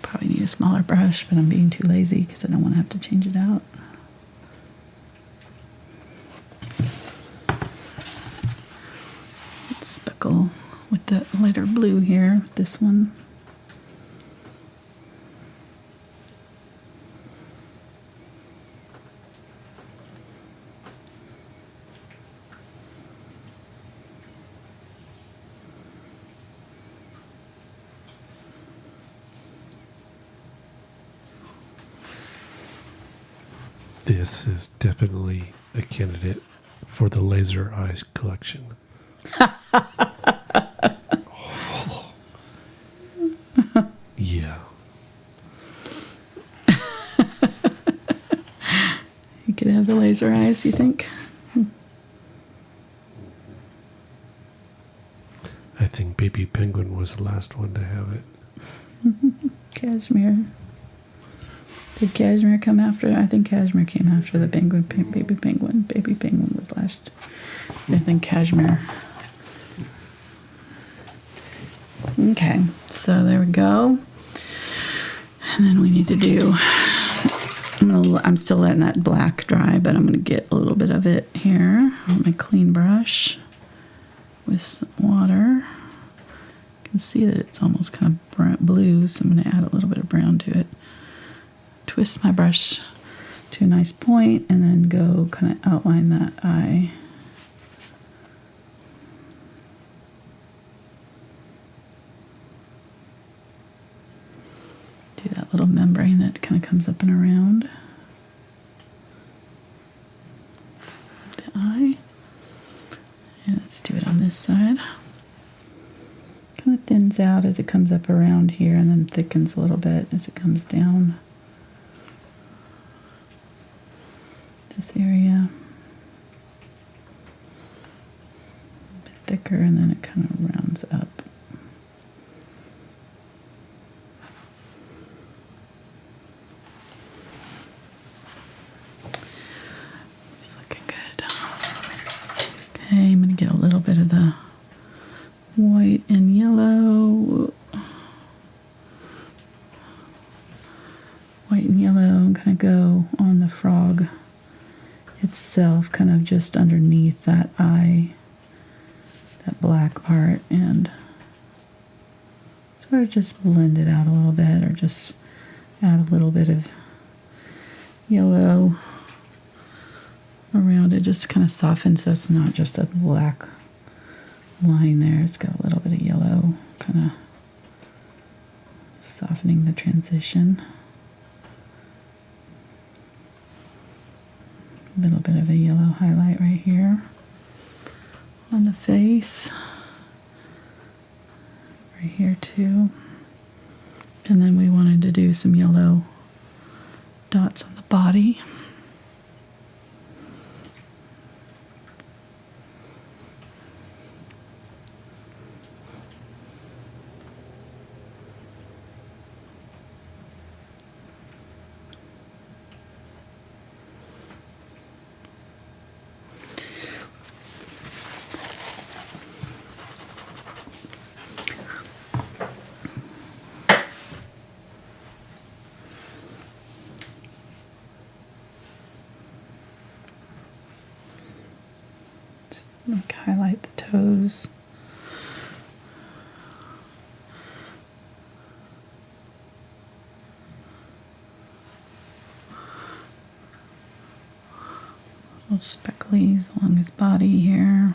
Probably need a smaller brush, but I'm being too lazy because I don't want to have to change it out. Let's speckle with the lighter blue here, this one.
This is definitely a candidate for the laser eyes collection. Oh. Yeah.
You could have the laser eyes, you think?
I think Baby Penguin was the last one to have it.
Cashmere. Did Cashmere come after? I think Cashmere came after the penguin, Baby Penguin. Baby Penguin was last. I think Cashmere. Okay, so there we go. And then we need to do, I'm still letting that black dry, but I'm going to get a little bit of it here on my clean brush with some water. You can see that it's almost kind of brown, blue, so I'm going to add a little bit of brown to it. Twist my brush to a nice point and then go kind of outline that eye. Do that little membrane that kind of comes up and around the eye. And let's do it on this side. Kind of thins out as it comes up around here and then thickens a little bit as it comes down. This area a bit thicker and then it kind of rounds up. It's looking good. Okay, I'm going to get a little bit of the white and yellow. White and yellow and kind of go on the frog itself, kind of just underneath that eye, that black part, and sort of just blend it out a little bit, or just add a little bit of yellow around it, just kind of softens so it's not just a black line there. It's got a little bit of yellow, kind of softening the transition. A little bit of a yellow highlight right here on the face, right here too. And then we wanted to do some yellow dots on the body. Like highlight the toes. Little specklies along his body here.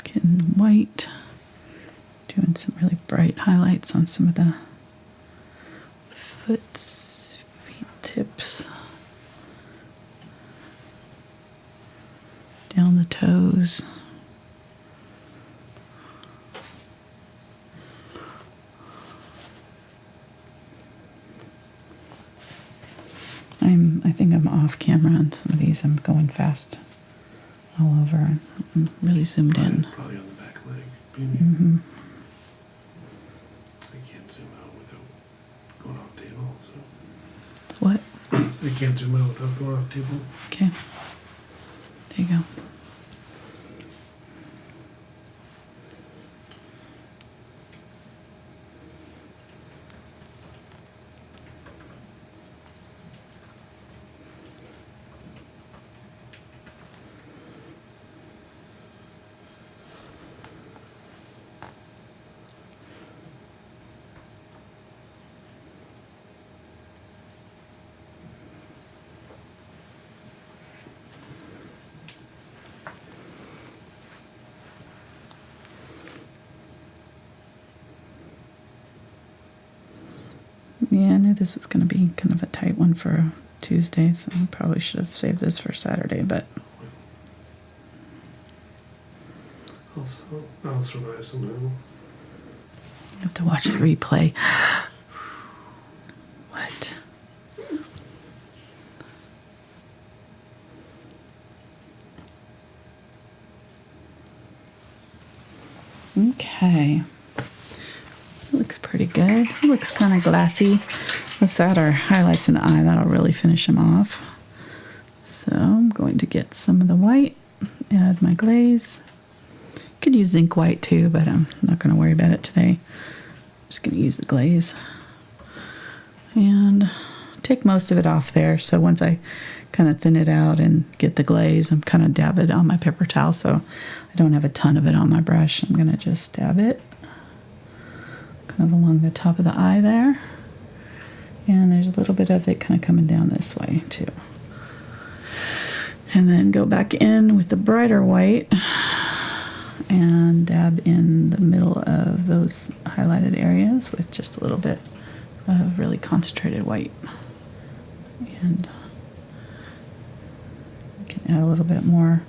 Getting white, doing some really bright highlights on some of the feet tips, down the toes. I think I'm off camera on some of these. I'm going fast all over. I'm really zoomed in.
Probably on the back leg. Mm-hmm. I can't zoom out without going off table. So.
What?
I can't zoom out without going off table.
Okay. There you go. Yeah, I knew this was going to be kind of a tight one for Tuesday, so I probably should have saved this for Saturday, but...
I'll survive somehow.
You have to watch the replay. What? Okay. Looks pretty good. It looks kind of glassy. Let's add our highlights in the eye. That'll really finish them off. So I'm going to get some of the white, add my glaze. Could use zinc white too, but I'm not going to worry about it today. I'm just going to use the glaze. And take most of it off there. So once I kind of thin it out and get the glaze, I'm kind of dab it on my paper towel so I don't have a ton of it on my brush. I'm going to just dab it kind of along the top of the eye there. And there's a little bit of it kind of coming down this way too. And then go back in with the brighter white and dab in the middle of those highlighted areas with just a little bit of really concentrated white. And you can add a little bit more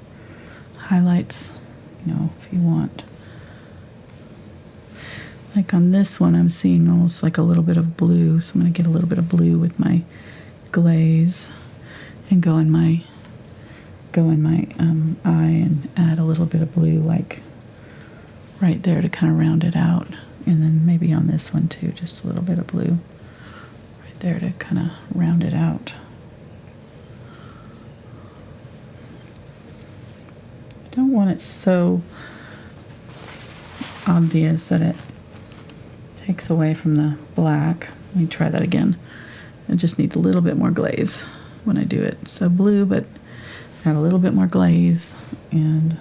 highlights, you know, if you want. Like on this one, I'm seeing almost like a little bit of blue, so I'm going to get a little bit of blue with my glaze and go in my eye and add a little bit of blue, like right there to kind of round it out, and then maybe on this one too, just a little bit of blue right there to kind of round it out. I don't want it so obvious that it takes away from the black. Let me try that again. I just need a little bit more glaze when I do it. So blue, but add a little bit more glaze and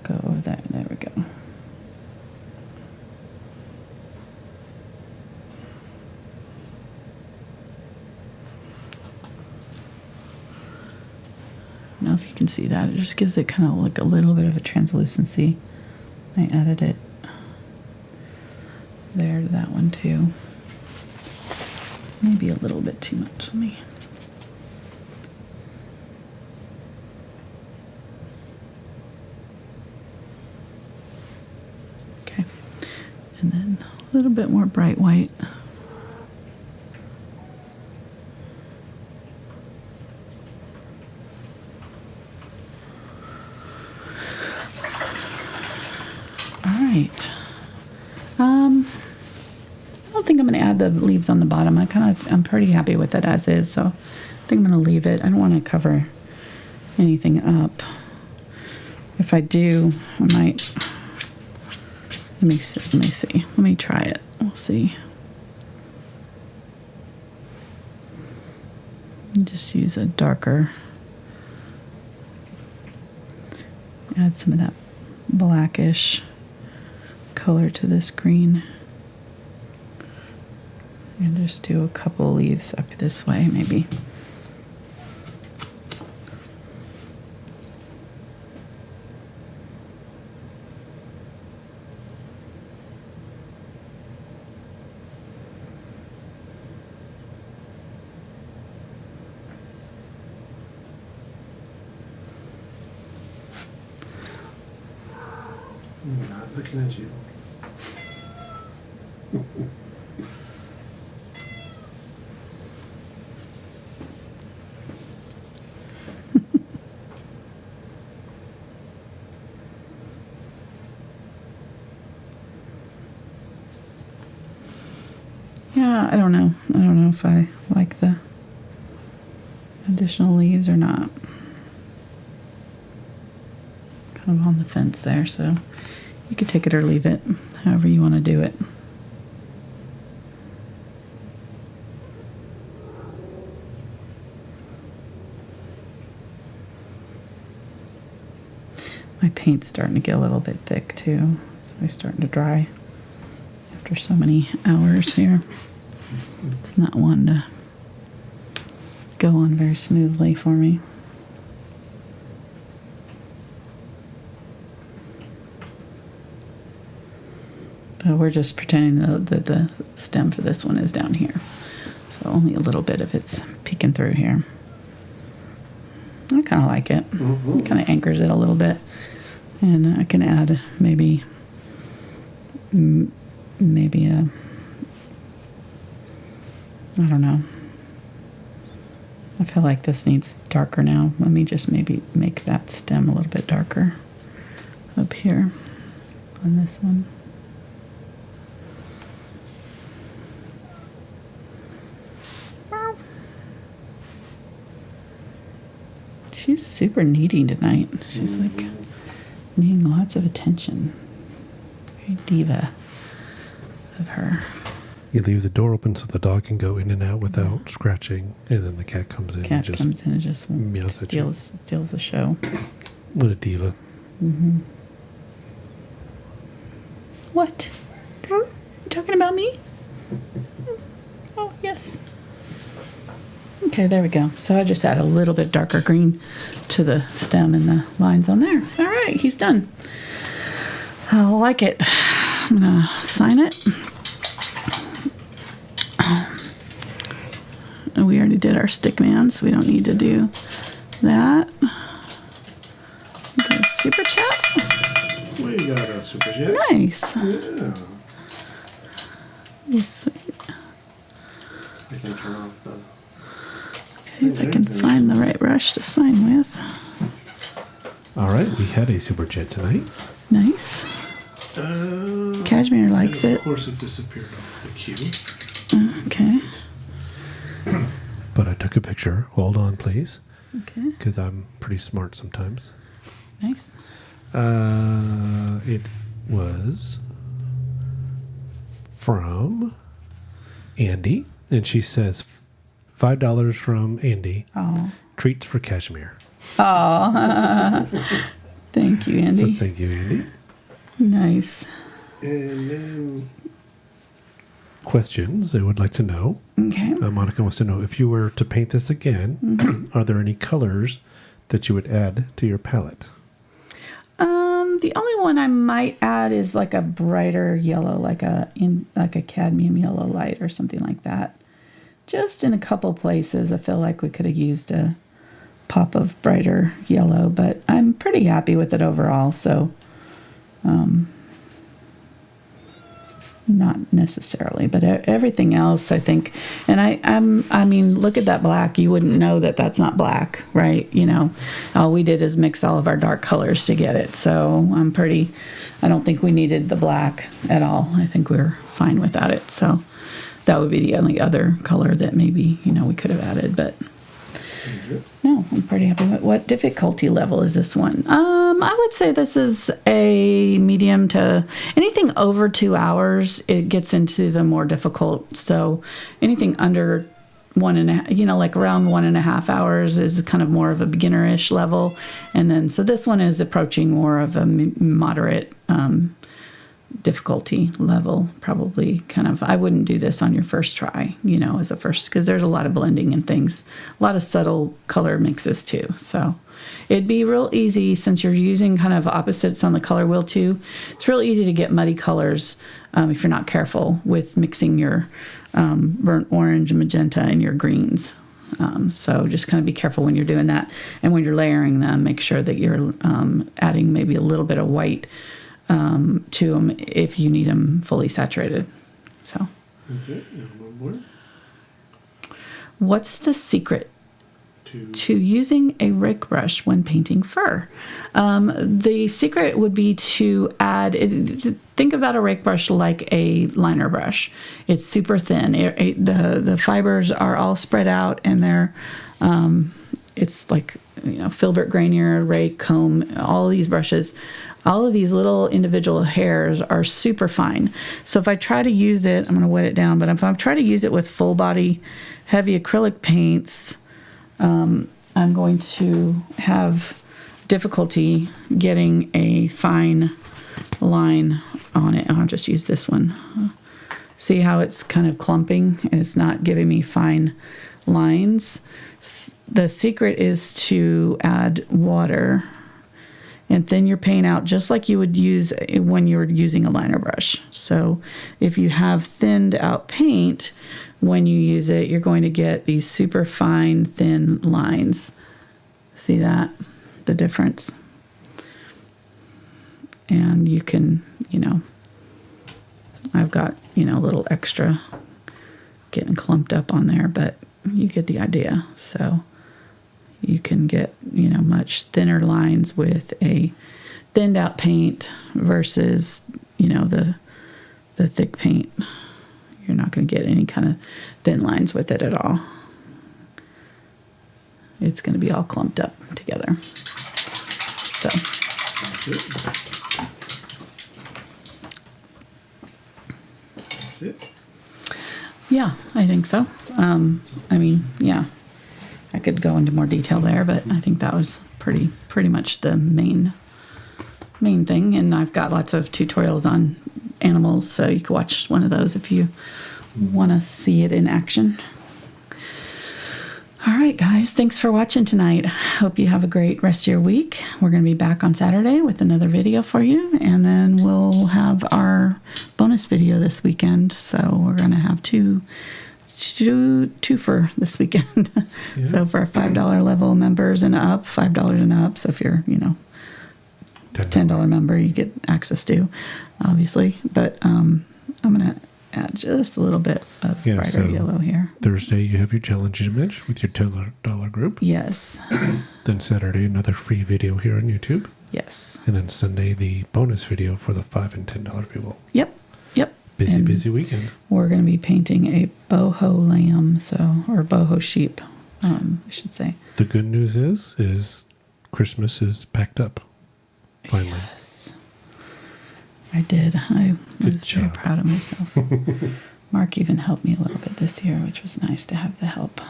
go over that. There we go. I don't know if you can see that. It just gives it kind of like a little bit of a translucency. I added it there to that one too. Maybe a little bit too much. Let me. And then a little bit more bright white. All right. I don't think I'm going to add the leaves on the bottom. I'm pretty happy with it as is, so I think I'm going to leave it. I don't want to cover anything up. If I do, I might. Let me see. Let me try it. We'll see. Just use a darker. Add some of that blackish color to this green. And just do a couple leaves up this way, maybe.
I'm not looking at you.
Yeah, I don't know. I don't know if I like the additional leaves or not. Kind of on the fence there, so you could take it or leave it, however you want to do it. My paint's starting to get a little bit thick too. It's starting to dry after so many hours here. It's not one to go on very smoothly for me. So we're just pretending that the stem for this one is down here. So only a little bit of it's peeking through here. I kind of like it. Mm-hmm. It kind of anchors it a little bit. And I can add maybe a, I don't know. I feel like this needs darker now. Let me just maybe make that stem a little bit darker up here on this one. She's super needy tonight. She's like needing lots of attention. Very diva of her.
You leave the door open so the dog can go in and out without scratching, and then the cat comes in
and just
meows at you.
Steals the show.
What a diva.
Mm-hmm. What? You talking about me? Oh, yes. Okay, there we go. So I just add a little bit darker green to the stem and the lines on there. All right, he's done. I like it. I'm going to sign it. And we already did our stick man, so we don't need to do that. Okay, super chat.
We got a super chat.
Nice.
Yeah.
Sweet.
I can turn off the...
See if I can find the right brush to sign with.
All right, we had a super chat tonight.
Nice. Cashmere likes it.
Of course, it disappeared off the queue.
Okay.
But I took a picture. Hold on, please.
Okay.
Because I'm pretty smart sometimes.
Nice.
It was from Andy, and she says $5 from Andy.
Oh.
Treats for Cashmere.
Oh. Thank you, Andy.
So thank you, Andy.
Nice.
And then questions I would like to know.
Okay.
Monica wants to know, if you were to paint this again, are there any colors that you would add to your palette?
The only one I might add is like a brighter yellow, like a cadmium yellow light or something like that. Just in a couple places, I feel like we could have used a pop of brighter yellow, but I'm pretty happy with it overall. So, Not necessarily, but everything else, I think. And I mean, look at that black. You wouldn't know that that's not black, right? You know, all we did is mix all of our dark colors to get it. So I don't think we needed the black at all. I think we're fine without it. So that would be the only other color that maybe, you know, we could have added, but no, I'm pretty happy with. What difficulty level is this one? I would say this is a medium to anything over 2 hours. It gets into the more difficult. So anything under 1.5, you know, like around 1.5 hours is kind of more of a beginner-ish level. And then, so this one is approaching more of a moderate, difficulty level, probably kind of. I wouldn't do this on your first try, you know, as a first, because there's a lot of blending and things, a lot of subtle color mixes too. So it'd be real easy, since you're using kind of opposites on the color wheel too. It's real easy to get muddy colors if you're not careful with mixing your burnt orange and magenta and your greens. So just kind of be careful when you're doing that, and when you're layering them, make sure that you're adding maybe a little bit of white to them if you need them fully saturated. So,
okay, and one more.
What's the secret to using a rake brush when painting fur? The secret would be to add. Think about a rake brush like a liner brush. It's super thin. The fibers are all spread out, and they're it's like, you know, Filbert grainier, rake, comb, all these brushes. All of these little individual hairs are super fine. So if I try to use it, I'm going to wet it down, but if I try to use it with full body heavy acrylic paints, I'm going to have difficulty getting a fine line on it. I'll just use this one. See how it's kind of clumping and it's not giving me fine lines? The secret is to add water and thin your paint out just like you would use when you're using a liner brush. So if you have thinned out paint, when you use it, you're going to get these super fine, thin lines. See that? The difference. And you can, you know, I've got, you know, a little extra getting clumped up on there, but you get the idea. So you can get, you know, much thinner lines with a thinned out paint versus, you know, the thick paint. You're not going to get any kind of thin lines with it at all. It's going to be all clumped up together. So.
That's it.
Yeah, I think so. I mean, yeah. I could go into more detail there, but I think that was pretty much the main thing. And I've got lots of tutorials on animals, so you can watch one of those if you want to see it in action. All right, guys, thanks for watching tonight. Hope you have a great rest of your week. We're going to be back on Saturday with another video for you, and then we'll have our bonus video this weekend. So we're going to have two for this weekend. Yeah. So for our $5 level members and up, $5 and up. So if you're, you know, $10 member, you get access to, obviously. But I'm gonna add just a little bit of brighter yellow here.
Thursday you have your challenge image with your $10 group.
Yes.
Then Saturday another free video here on YouTube.
Yes.
And then Sunday the bonus video for the $5 and $10 people.
Yep.
Busy weekend.
We're going to be painting a boho lamb, or boho sheep, I should say.
The good news is Christmas is packed up. Finally.
Yes. I did. I was very proud of myself. Mark even helped me a little bit this year, which was nice to have the help.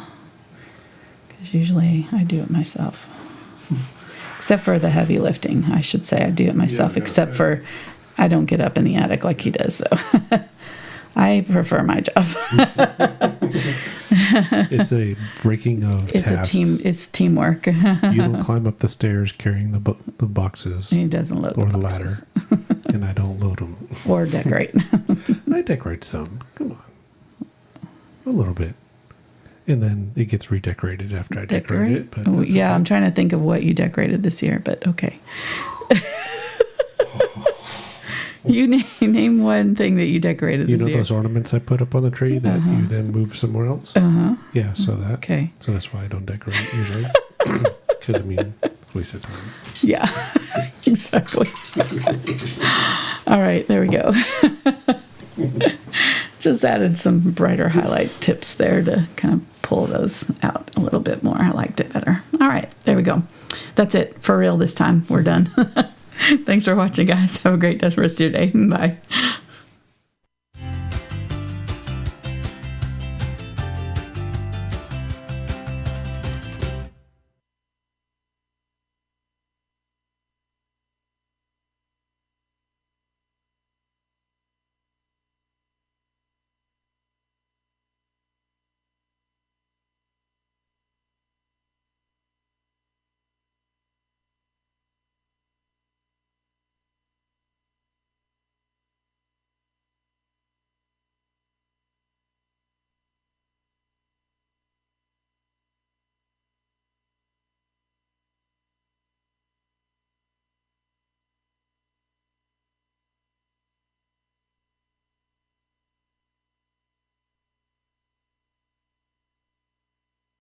Because usually I do it myself. Except for the heavy lifting, I should say. I do it myself, except for I don't get up in the attic like he does, so I prefer my job.
It's a breaking of tasks.
It's teamwork.
You don't climb up the stairs carrying the boxes.
He doesn't load
or
the
ladder, and I don't load them.
Or decorate.
I decorate some. Come on, a little bit, and then it gets redecorated after I decorate it. But
okay. I'm trying to think of what you decorated this year, but okay. You name one thing that you decorated this year.
Those ornaments I put up on the tree that you then move somewhere else? Yeah, so that.
Okay.
So that's why I don't decorate usually. Because, waste of time.
Yeah, exactly. All right, there we go. Just added some brighter highlight tips there to kind of pull those out a little bit more. I liked it better. All right, there we go. That's it for real this time. We're done. Thanks for watching, guys. Have a great rest of your day. Bye.